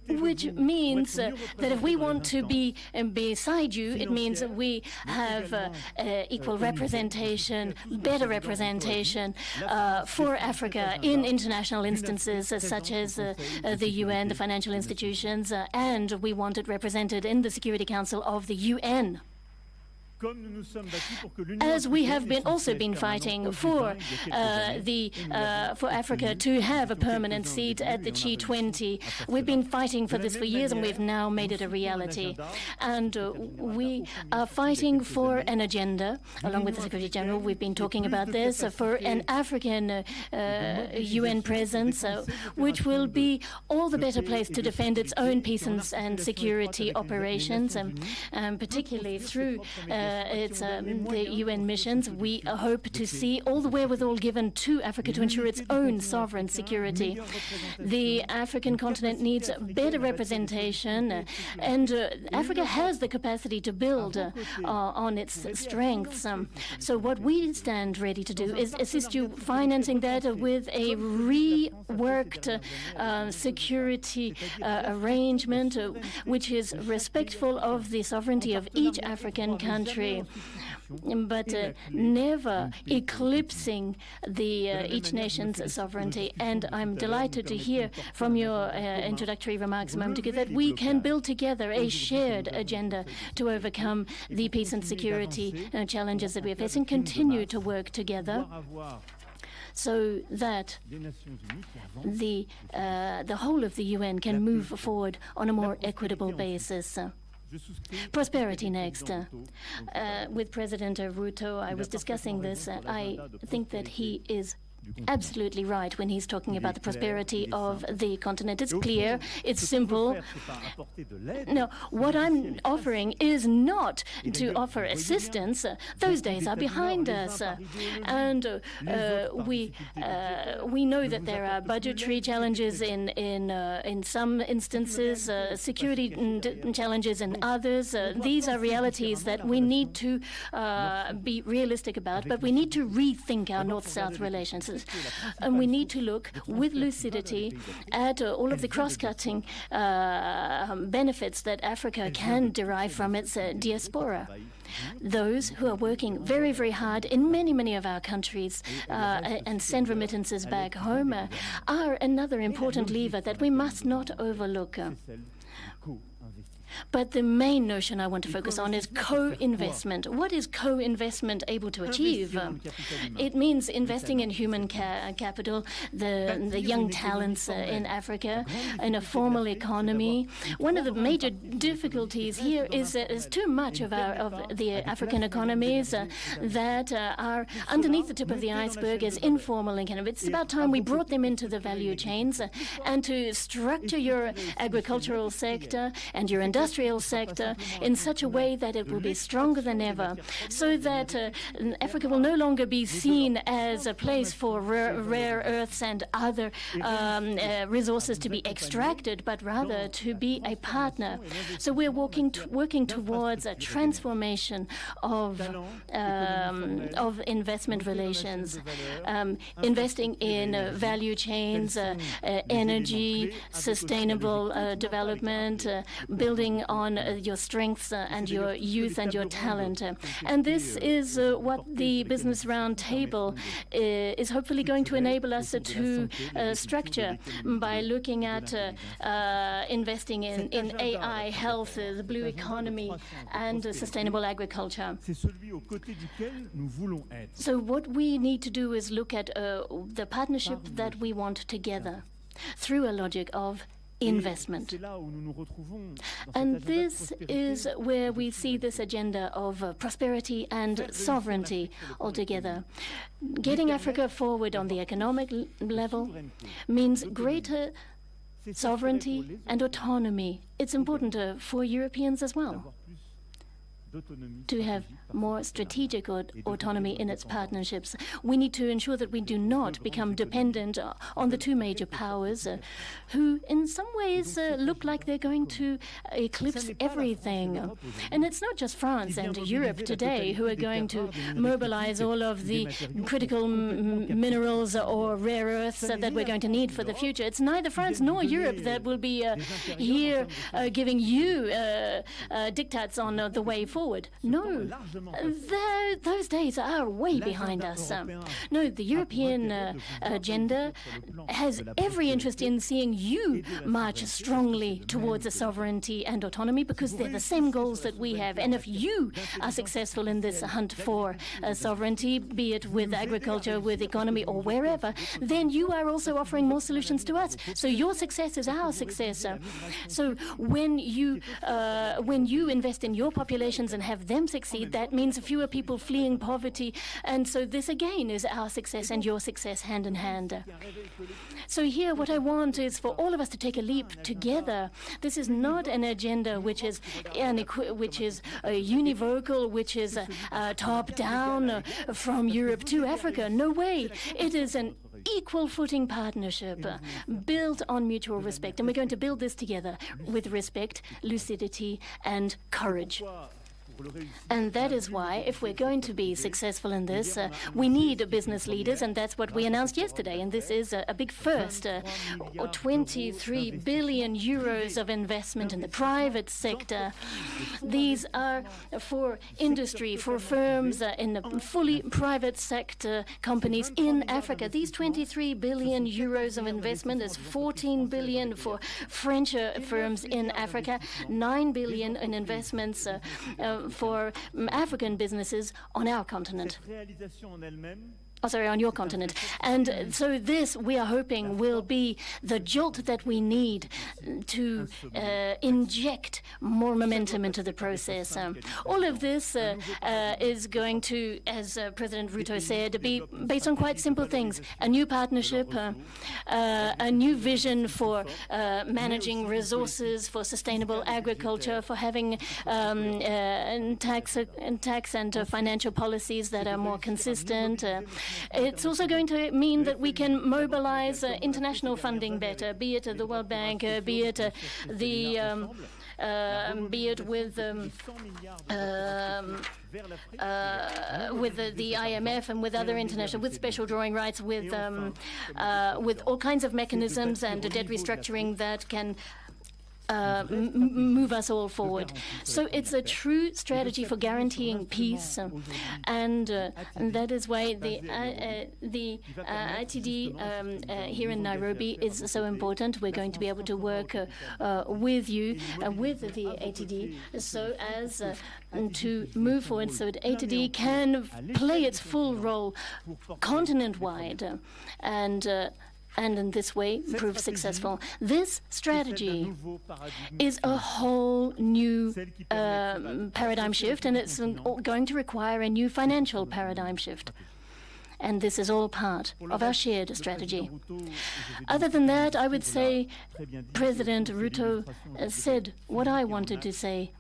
Speaker 6: Which means that if we want to be beside you, it means that we have equal representation, better representation for Africa in international instances such as the UN, the financial institutions, and we want it represented in the Security Council of the UN. As we have also been fighting for for Africa to have a permanent seat at the G20. We've been fighting for this for years, and we've now made it a reality. And we are fighting for an agenda, along with the Secretary General. We've been talking about this for an African UN presence, which will be all the better placed to defend its own peace and security operations, particularly through the UN missions. We hope to see all the wherewithal given to Africa to ensure its own sovereign security. The African continent needs better representation, and Africa has the capacity to build on its strengths. So what we stand ready to do is assist you financing that with a reworked security arrangement which is respectful of the sovereignty of each African country, but never eclipsing each nation's sovereignty. And I'm delighted to hear from your introductory remarks a moment ago that we can build together a shared agenda to overcome the peace and security challenges that we are facing, continue to work together so that the whole of the UN can move forward on a more equitable basis. Prosperity next. With President Ruto, I was discussing this. I think that he is absolutely right when he's talking about the prosperity of the continent. It's clear, it's simple. No, what I'm offering is not to offer assistance. Those days are behind us. And we know that there are budgetary challenges in some instances, security challenges in others. These are realities that we need to be realistic about, but we need to rethink our North-South relations. And we need to look with lucidity at all of the cross-cutting benefits that Africa can derive from its diaspora. Those who are working very, very hard in many, many of our countries and send remittances back home are another important lever that we must not overlook. But the main notion I want to focus on is co-investment. What is co-investment able to achieve? It means investing in human capital, the young talents in Africa, in a formal economy. One of the major difficulties here is too much of the African economies that are underneath the tip of the iceberg as informal economy. It's about time we brought them into the value chains and to structure your agricultural sector and your industrial sector in such a way that it will be stronger than ever, so that Africa will no longer be seen as a place for rare earths and other resources to be extracted, but rather to be a partner. So we're working towards a transformation of investment relations, investing in value chains, energy, sustainable development, building on your strengths and your youth and your talent. And this is what the Business Roundtable is hopefully going to enable us to structure by looking at investing in AI, health, the blue economy, and sustainable agriculture. So what we need to do is look at the partnership that we want together through a logic of investment. And this is where we see this agenda of prosperity and sovereignty altogether. Getting Africa forward on the economic level means greater sovereignty and autonomy. It's important for Europeans as well. to have more strategic autonomy in its partnerships. We need to ensure that we do not become dependent on the two major powers who in some ways look like they're going to eclipse everything. And it's not just France and Europe today who are going to mobilize all of the critical minerals or rare earths that we're going to need for the future. It's neither France nor Europe that will be here giving you diktats on the way forward. No, those days are way behind us. No, the European agenda has every interest in seeing you march strongly towards a sovereignty and autonomy because they're the same goals that we have. And if you are successful in this hunt for sovereignty, be it with agriculture, with economy, or wherever, then you are also offering more solutions to us. So your success is our success. So when you invest in your populations and have them succeed, that means fewer people fleeing poverty. And so this again is our success and your success hand in hand. So here what I want is for all of us to take a leap together. This is not an agenda which is univocal, which is top-down from Europe to Africa. No way. It is an equal footing partnership built on mutual respect. And we're going to build this together with respect, lucidity, and courage. And that is why, if we're going to be successful in this, we need business leaders, and that's what we announced yesterday. And this is a big first, 23 billion euros of investment in the private sector. These are for industry, for firms in the fully private sector companies in Africa. These 23 billion euros of investment is 14 billion for French firms in Africa, 9 billion in investments for African businesses on our continent. On your continent. And so this, we are hoping, will be the jolt that we need to inject more momentum into the process. All of this is going to, as President Ruto said, be based on quite simple things. A new partnership, a new vision for managing resources, for sustainable agriculture, for having tax and financial policies that are more consistent. It's also going to mean that we can mobilize international funding better, be it the World Bank, be it the IMF and with other international, with special drawing rights, with all kinds of mechanisms and debt restructuring that can move us all forward. So it's a true strategy for guaranteeing peace, and that is why the ITD here in Nairobi is so important. We're going to be able to work with you, with the ATD, so as to move forward, so that ATD can play its full role continent-wide, and in this way prove successful. This strategy is a whole new paradigm shift, and it's going to require a new financial paradigm shift. And this is all part of our shared strategy. Other than that, I would say President Ruto said what I wanted to say,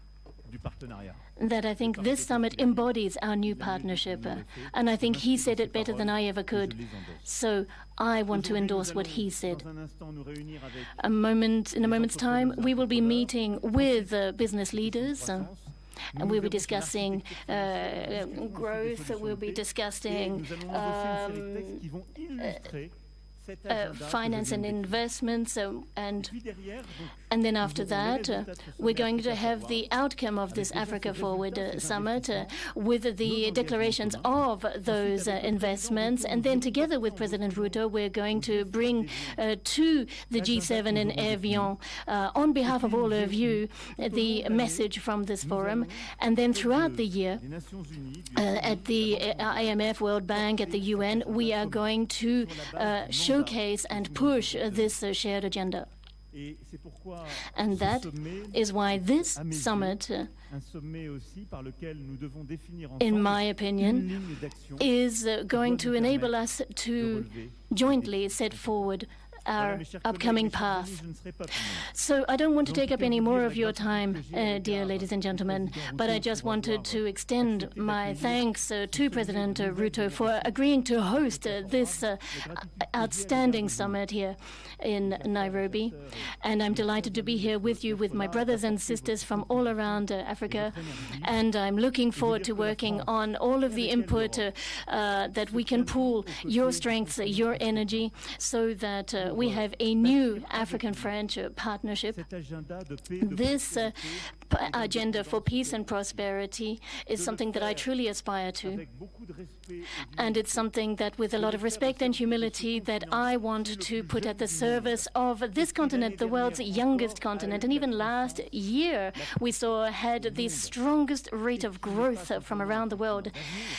Speaker 6: that I think this summit embodies our new partnership, and I think he said it better than I ever could. So I want to endorse what he said. In a moment's time, we will be meeting with business leaders. And we'll be discussing growth, we'll be discussing finance and investments, and then after that, we're going to have the outcome of this Africa Forward Summit with the declarations of those investments, and then together with President Ruto, we're going to bring to the G7 in Evian, on behalf of all of you, the message from this forum, and then throughout the year, at the IMF, World Bank, at the UN, we are going to showcase and push this shared agenda. And that is why this summit, in my opinion, is going to enable us to jointly set forward our upcoming path. So I don't want to take up any more of your time, dear ladies and gentlemen, but I just wanted to extend my thanks to President Ruto for agreeing to host this outstanding summit here in Nairobi. And I'm delighted to be here with you, with my brothers and sisters from all around Africa. And I'm looking forward to working on all of the input that we can pool your strengths, your energy, so that we have a new African-French partnership. This agenda for peace and prosperity is something that I truly aspire to. And it's something that, with a lot of respect and humility, that I want to put at the service of this continent, the world's youngest continent. And even last year, we had the strongest rate of growth from around the world.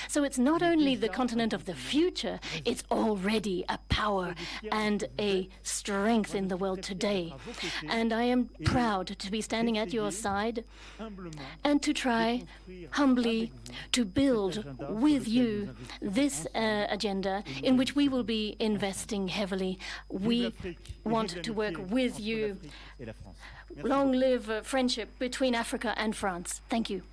Speaker 6: So it's not only the continent of the future, it's already a power and a strength in the world today. And I am proud to be standing at your side and to try humbly to build with you this agenda in which we will be investing heavily. We want to work with you. Long live friendship between Africa and France. Thank you.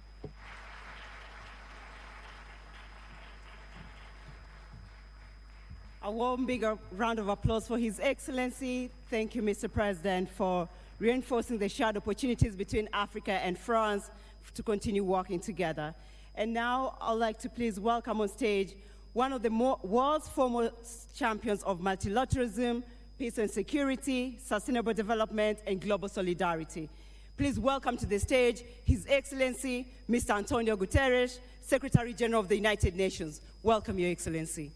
Speaker 2: A warm, big round of applause for His Excellency. Thank you, Mr. President, for reinforcing the shared opportunities between Africa and France to continue working together. And now I'd like to please welcome on stage one of the world's foremost champions of multilateralism, peace and security, sustainable development, and global solidarity. Please welcome to the stage His Excellency, Mr. Antonio Guterres, Secretary General of the United Nations. Welcome, Your Excellency.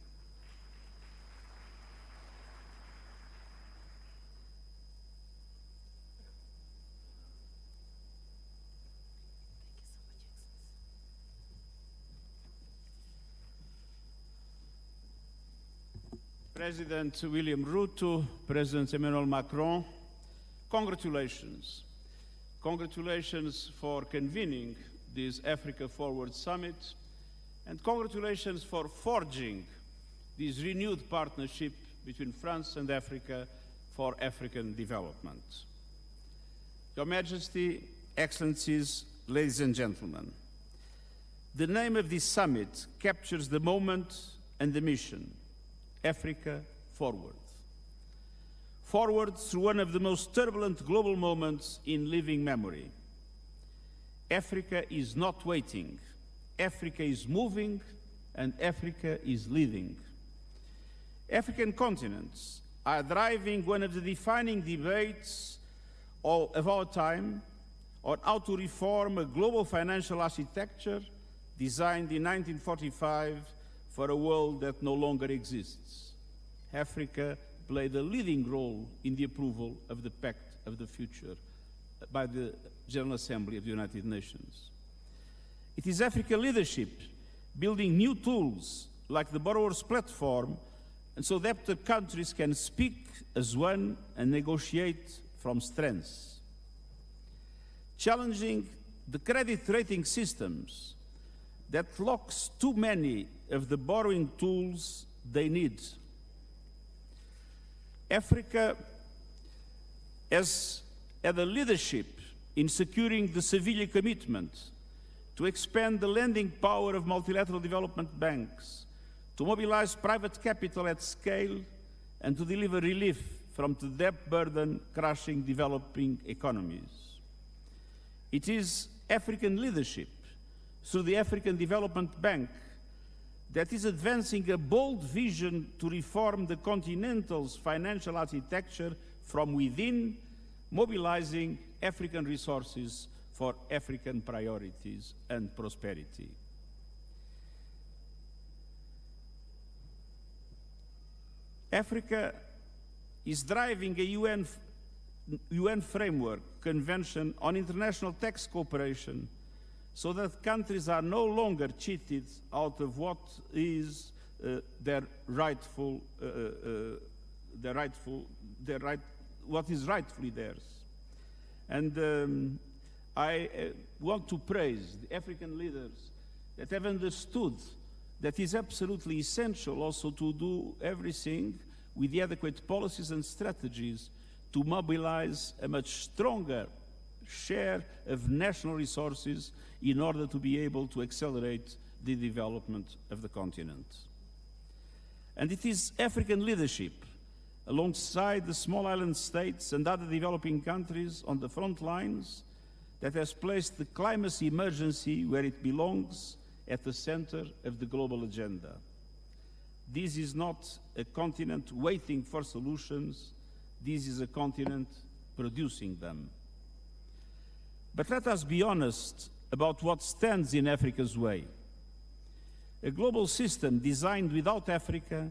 Speaker 7: President William Ruto, President Emmanuel Macron, congratulations. Congratulations for convening this Africa Forward Summit, and congratulations for forging this renewed partnership between France and Africa for African development. Your Majesty, Excellencies, ladies and gentlemen, the name of this summit captures the moment and the mission: Africa Forward. Forward through one of the most turbulent global moments in living memory. Africa is not waiting. Africa is moving, and Africa is leading. African continents are driving one of the defining debates of our time on how to reform a global financial architecture designed in 1945 for a world that no longer exists. Africa played a leading role in the approval of the Pact of the Future by the General Assembly of the United Nations. It is African leadership building new tools like the Borrowers Platform, and so that the countries can speak as one and negotiate from strengths. Challenging the credit rating systems that locks too many of the borrowing tools they need. Africa has had a leadership in securing the Seville commitment to expand the lending power of multilateral development banks, to mobilize private capital at scale, and to deliver relief from the debt burden crushing developing economies. It is African leadership through the African Development Bank that is advancing a bold vision to reform the continental's financial architecture from within, mobilizing African resources for African priorities and prosperity. Africa is driving a UN framework convention on international tax cooperation so that countries are no longer cheated out of what is what is rightfully theirs. And I want to praise the African leaders that have understood that is absolutely essential also to do everything with the adequate policies and strategies to mobilize a much stronger share of national resources in order to be able to accelerate the development of the continent. And it is African leadership, alongside the small island states and other developing countries on the front lines, that has placed the climate emergency where it belongs, at the center of the global agenda. This is not a continent waiting for solutions, this is a continent producing them. But let us be honest about what stands in Africa's way. A global system designed without Africa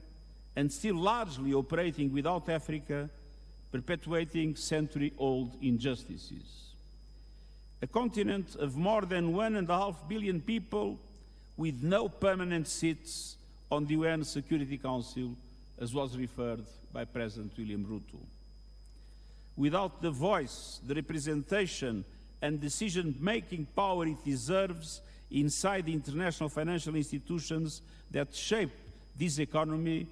Speaker 7: and still largely operating without Africa, perpetuating century-old injustices. A continent of more than 1.5 billion people with no permanent seats on the UN Security Council, as was referred by President William Ruto. Without the voice, the representation, and decision-making power it deserves inside the international financial institutions that shape this economy,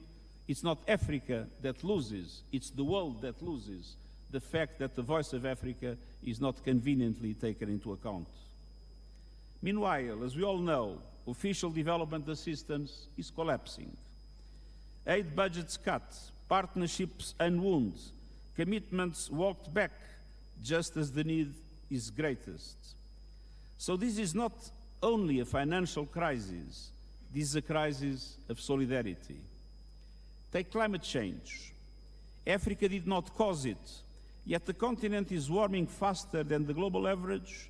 Speaker 7: it's not Africa that loses, it's the world that loses the fact that the voice of Africa is not conveniently taken into account. Meanwhile, as we all know, official development assistance is collapsing. Aid budgets cut, partnerships unwound, commitments walked back just as the need is greatest. So this is not only a financial crisis, this is a crisis of solidarity. Take climate change. Africa did not cause it, yet the continent is warming faster than the global average,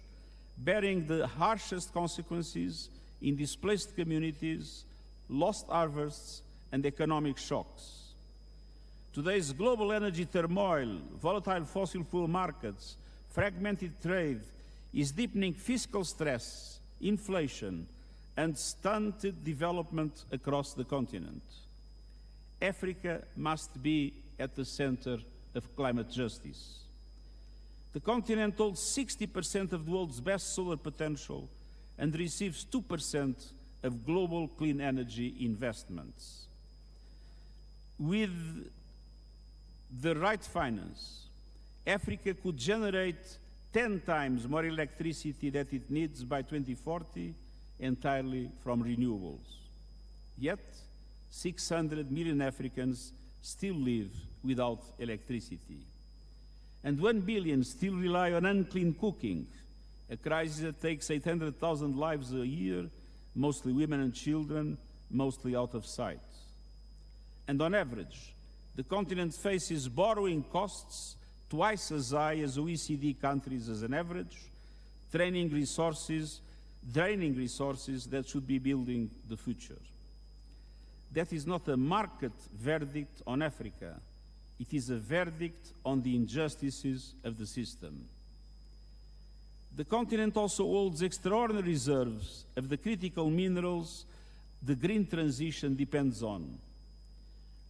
Speaker 7: bearing the harshest consequences in displaced communities, lost harvests, and economic shocks. Today's global energy turmoil, volatile fossil fuel markets, fragmented trade is deepening fiscal stress, inflation, and stunted development across the continent. Africa must be at the center of climate justice. The continent holds 60% of the world's best solar potential and receives 2% of global clean energy investments. With the right finance, Africa could generate 10 times more electricity than it needs by 2040, entirely from renewables. Yet, 600 million Africans still live without electricity. And 1 billion still rely on unclean cooking, a crisis that takes 800,000 lives a year, mostly women and children, mostly out of sight. And on average, the continent faces borrowing costs twice as high as OECD countries as an average, draining resources that should be building the future. That is not a market verdict on Africa. It is a verdict on the injustices of the system. The continent also holds extraordinary reserves of the critical minerals the green transition depends on.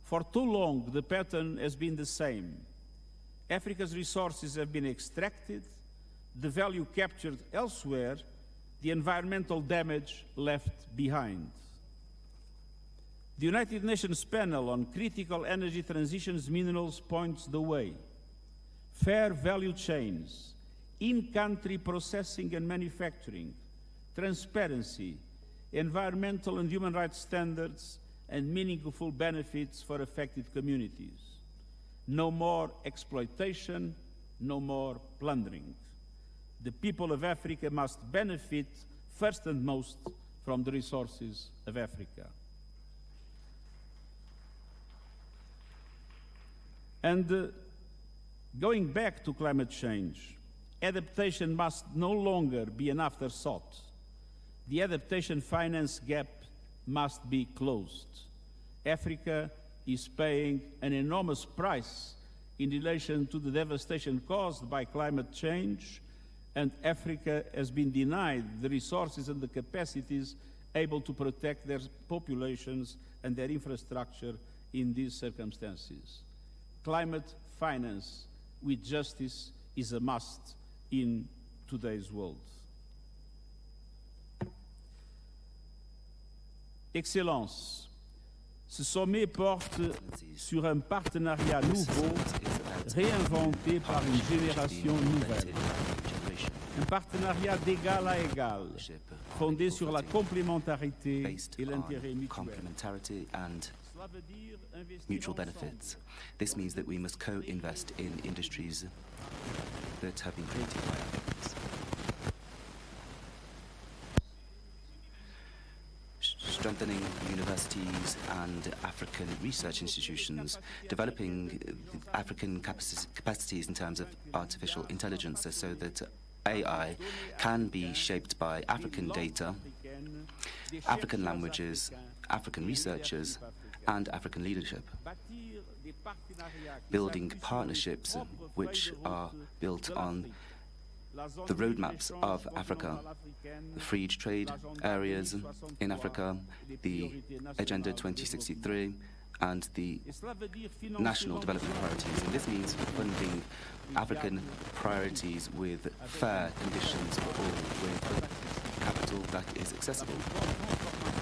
Speaker 7: For too long, the pattern has been the same. Africa's resources have been extracted, the value captured elsewhere, the environmental damage left behind. The United Nations panel on critical energy transitions minerals points the way. Fair value chains, in-country processing and manufacturing, transparency, environmental and human rights standards, and meaningful benefits for affected communities. No more exploitation, no more plundering. The people of Africa must benefit first and most from the resources of Africa. And going back to climate change, adaptation must no longer be an afterthought. The adaptation finance gap must be closed. Africa is paying an enormous price in relation to the devastation caused by climate change, and Africa has been denied the resources and the capacities able to protect their populations and their infrastructure in these circumstances. Climate finance with justice is a must in today's world. Excellence, Ce sommet porte sur un partenariat nouveau, réinventé par une génération nouvelle. Un partenariat d'égal à égal, fondé sur la complémentarité et l'intérêt mutuel.
Speaker 4: Mutual benefits. This means that we must co-invest in industries that have been created by Africans. Strengthening universities and African research institutions, developing African capacities in terms of artificial intelligence so that AI can be shaped by African data, African languages, African researchers, and African leadership. Building partnerships which are built on the roadmaps of Africa, the free trade areas in Africa, the Agenda 2063, and the national development priorities. And this means funding African priorities with fair conditions for all, with capital that is accessible.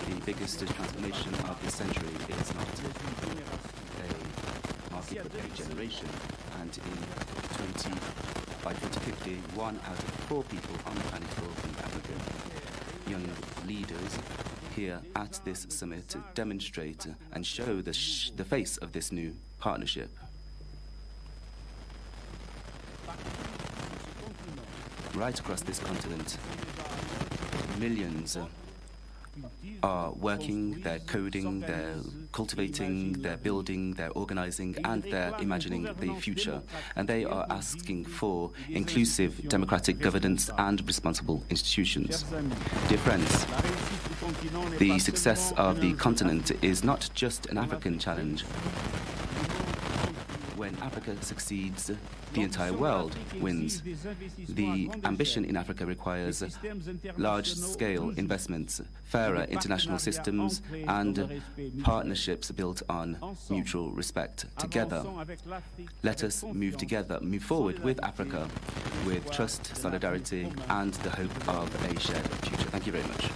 Speaker 4: The biggest transformation of this century is not a market but a generation, and by 2050, 1 out of 4 people on the planet will be African. Young leaders here at this summit demonstrate and show the face of this new partnership. Right across this continent, millions are working, they're coding, they're cultivating, they're building, they're organizing, and they're imagining the future. And they are asking for inclusive democratic governance and responsible institutions. Dear friends, the success of the continent is not just an African challenge. When Africa succeeds, the entire world wins. The ambition in Africa requires large-scale investments, fairer international systems, and partnerships built on mutual respect. Together, let us move forward with Africa, with trust, solidarity, and the hope of a shared future. Thank you very much.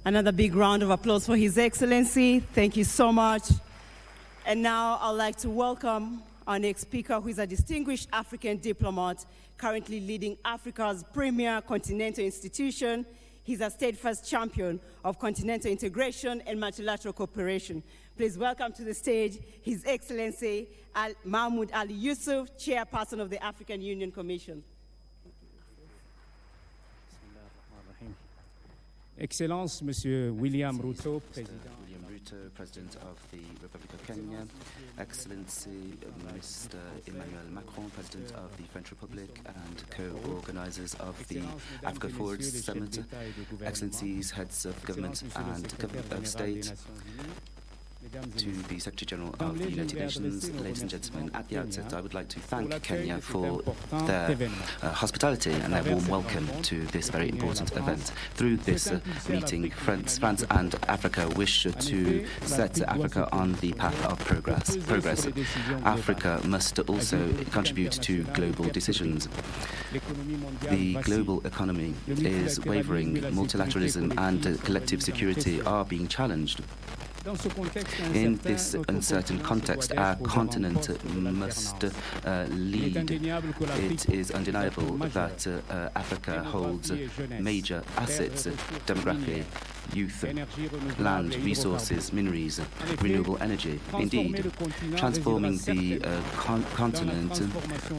Speaker 2: Another big round of applause for His Excellency. Thank you so much. And now I'd like to welcome our next speaker, who is a distinguished African diplomat, currently leading Africa's premier continental institution. He's a steadfast champion of continental integration and multilateral cooperation. Please welcome to the stage His Excellency Mahmoud Ali Yusuf, Chairperson of the African Union Commission.
Speaker 8: Excellence, Monsieur William Ruto, President.
Speaker 4: William Ruto, President of the Republic of Kenya. Excellency, Mr. Emmanuel Macron, President of the French Republic and co-organizers of the Africa Forward Summit. Excellencies, heads of government and of state, to the Secretary General of the United Nations, ladies and gentlemen, at the outset I would like to thank Kenya for their hospitality and their warm welcome to this very important event. Through this meeting, France and Africa wish to set Africa on the path of progress. Africa must also contribute to global decisions. The global economy is wavering, multilateralism and collective security are being challenged. In this uncertain context, our continent must lead. It is undeniable that Africa holds major assets: demography, youth, land, resources, minerals, renewable energy. Indeed, transforming the continent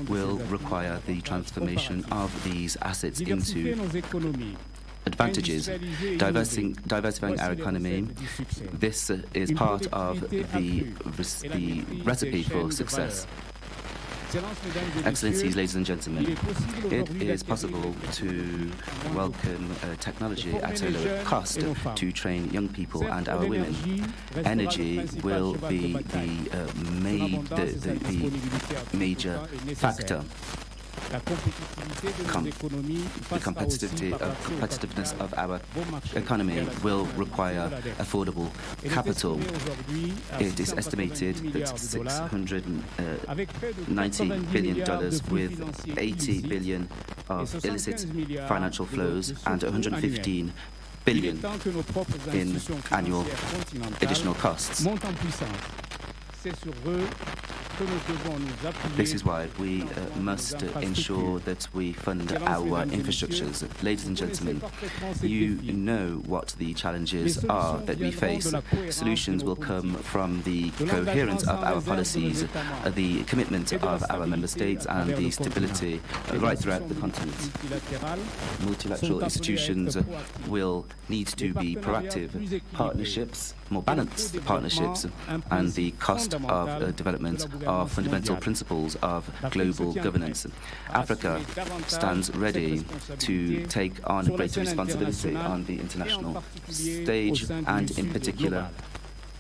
Speaker 4: will require the transformation of these assets into advantages, diversifying our economy. This is part of the recipe for success. Excellencies, ladies and gentlemen, it is possible to welcome major at a lower cost to train young people and our women. Energy will be the major factor. the competitiveness of our economy will require affordable capital. It is estimated that $690 billion with $80 billion of illicit financial flows and 115 billion in annual additional costs. This is why we must ensure that we fund our infrastructures. Ladies and gentlemen, you know what the challenges are that we face. Solutions will come from the coherence of our policies, the commitment of our member states, and the stability right throughout the continent. Multilateral institutions will need to be proactive. Partnerships, more balanced partnerships, and the cost of development are fundamental principles of global governance. Africa stands ready to take on greater responsibility on the international stage and in particular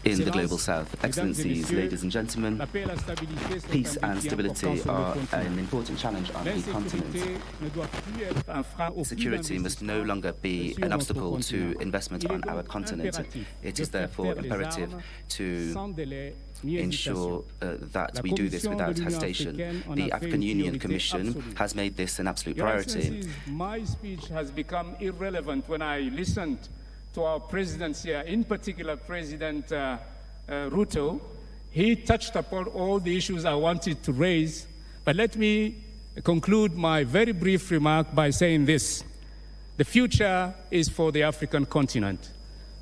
Speaker 4: in the Global South. Excellencies, ladies and gentlemen, peace and stability are an important challenge on the continent. Security must no longer be an obstacle to investment on our continent. It is therefore imperative to ensure that we do this without hesitation. The African Union Commission has made this an absolute priority.
Speaker 8: My speech has become irrelevant when I listened to our presidents here, in particular President Ruto. He touched upon all the issues I wanted to raise, but let me conclude my very brief remark by saying this. The future is for the African continent.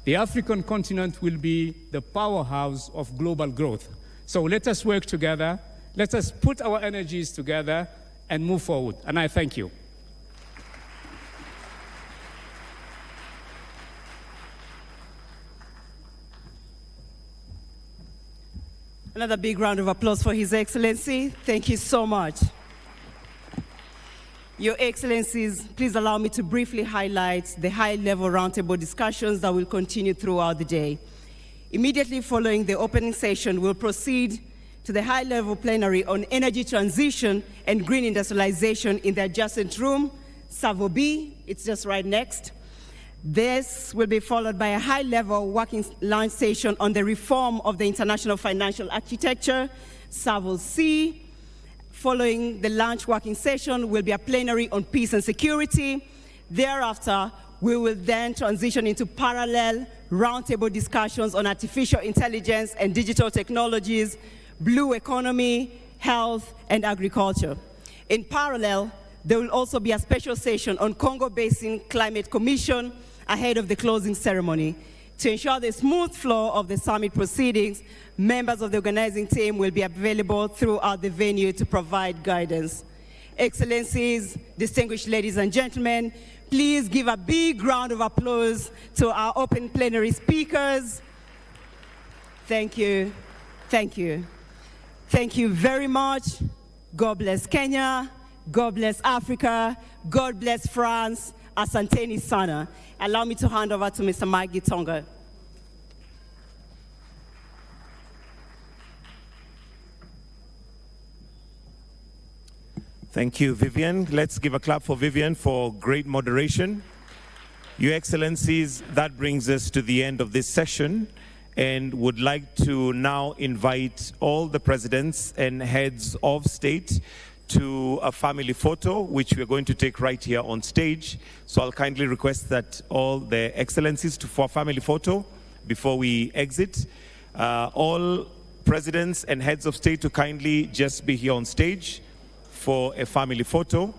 Speaker 8: The African continent will be the powerhouse of global growth. So let us work together, let us put our energies together and move forward. And I thank you.
Speaker 2: Another big round of applause for His Excellency. Thank you so much. Your Excellencies, please allow me to briefly highlight the high-level roundtable discussions that will continue throughout the day. Immediately following the opening session, we'll proceed to the high-level plenary on energy transition and green industrialization in the adjacent room, Savo B. It's just right next. This will be followed by a high-level working lunch session on the reform of the international financial architecture, Savo C. Following the lunch working session will be a plenary on peace and security. Thereafter, we will then transition into parallel roundtable discussions on artificial intelligence and digital technologies, blue economy, health, and agriculture. In parallel, there will also be a special session on Congo Basin Climate Commission ahead of the closing ceremony. To ensure the smooth flow of the summit proceedings, members of the organizing team will be available throughout the venue to provide guidance. Excellencies, distinguished ladies and gentlemen, please give a big round of applause to our open plenary speakers. Thank you. Thank you. Thank you very much. God bless Kenya. God bless Africa. God bless France. Asanteni sana. Allow me to hand over to Mr. Mike Gitonga.
Speaker 1: Thank you, Vivian. Let's give a clap for Vivian for great moderation. Your Excellencies, that brings us to the end of this session and would like to now invite all the presidents and heads of state to a family photo, which we're going to take right here on stage. So I'll kindly request that all the Excellencies for a family photo before we exit. All presidents and heads of state to kindly just be here on stage for a family photo.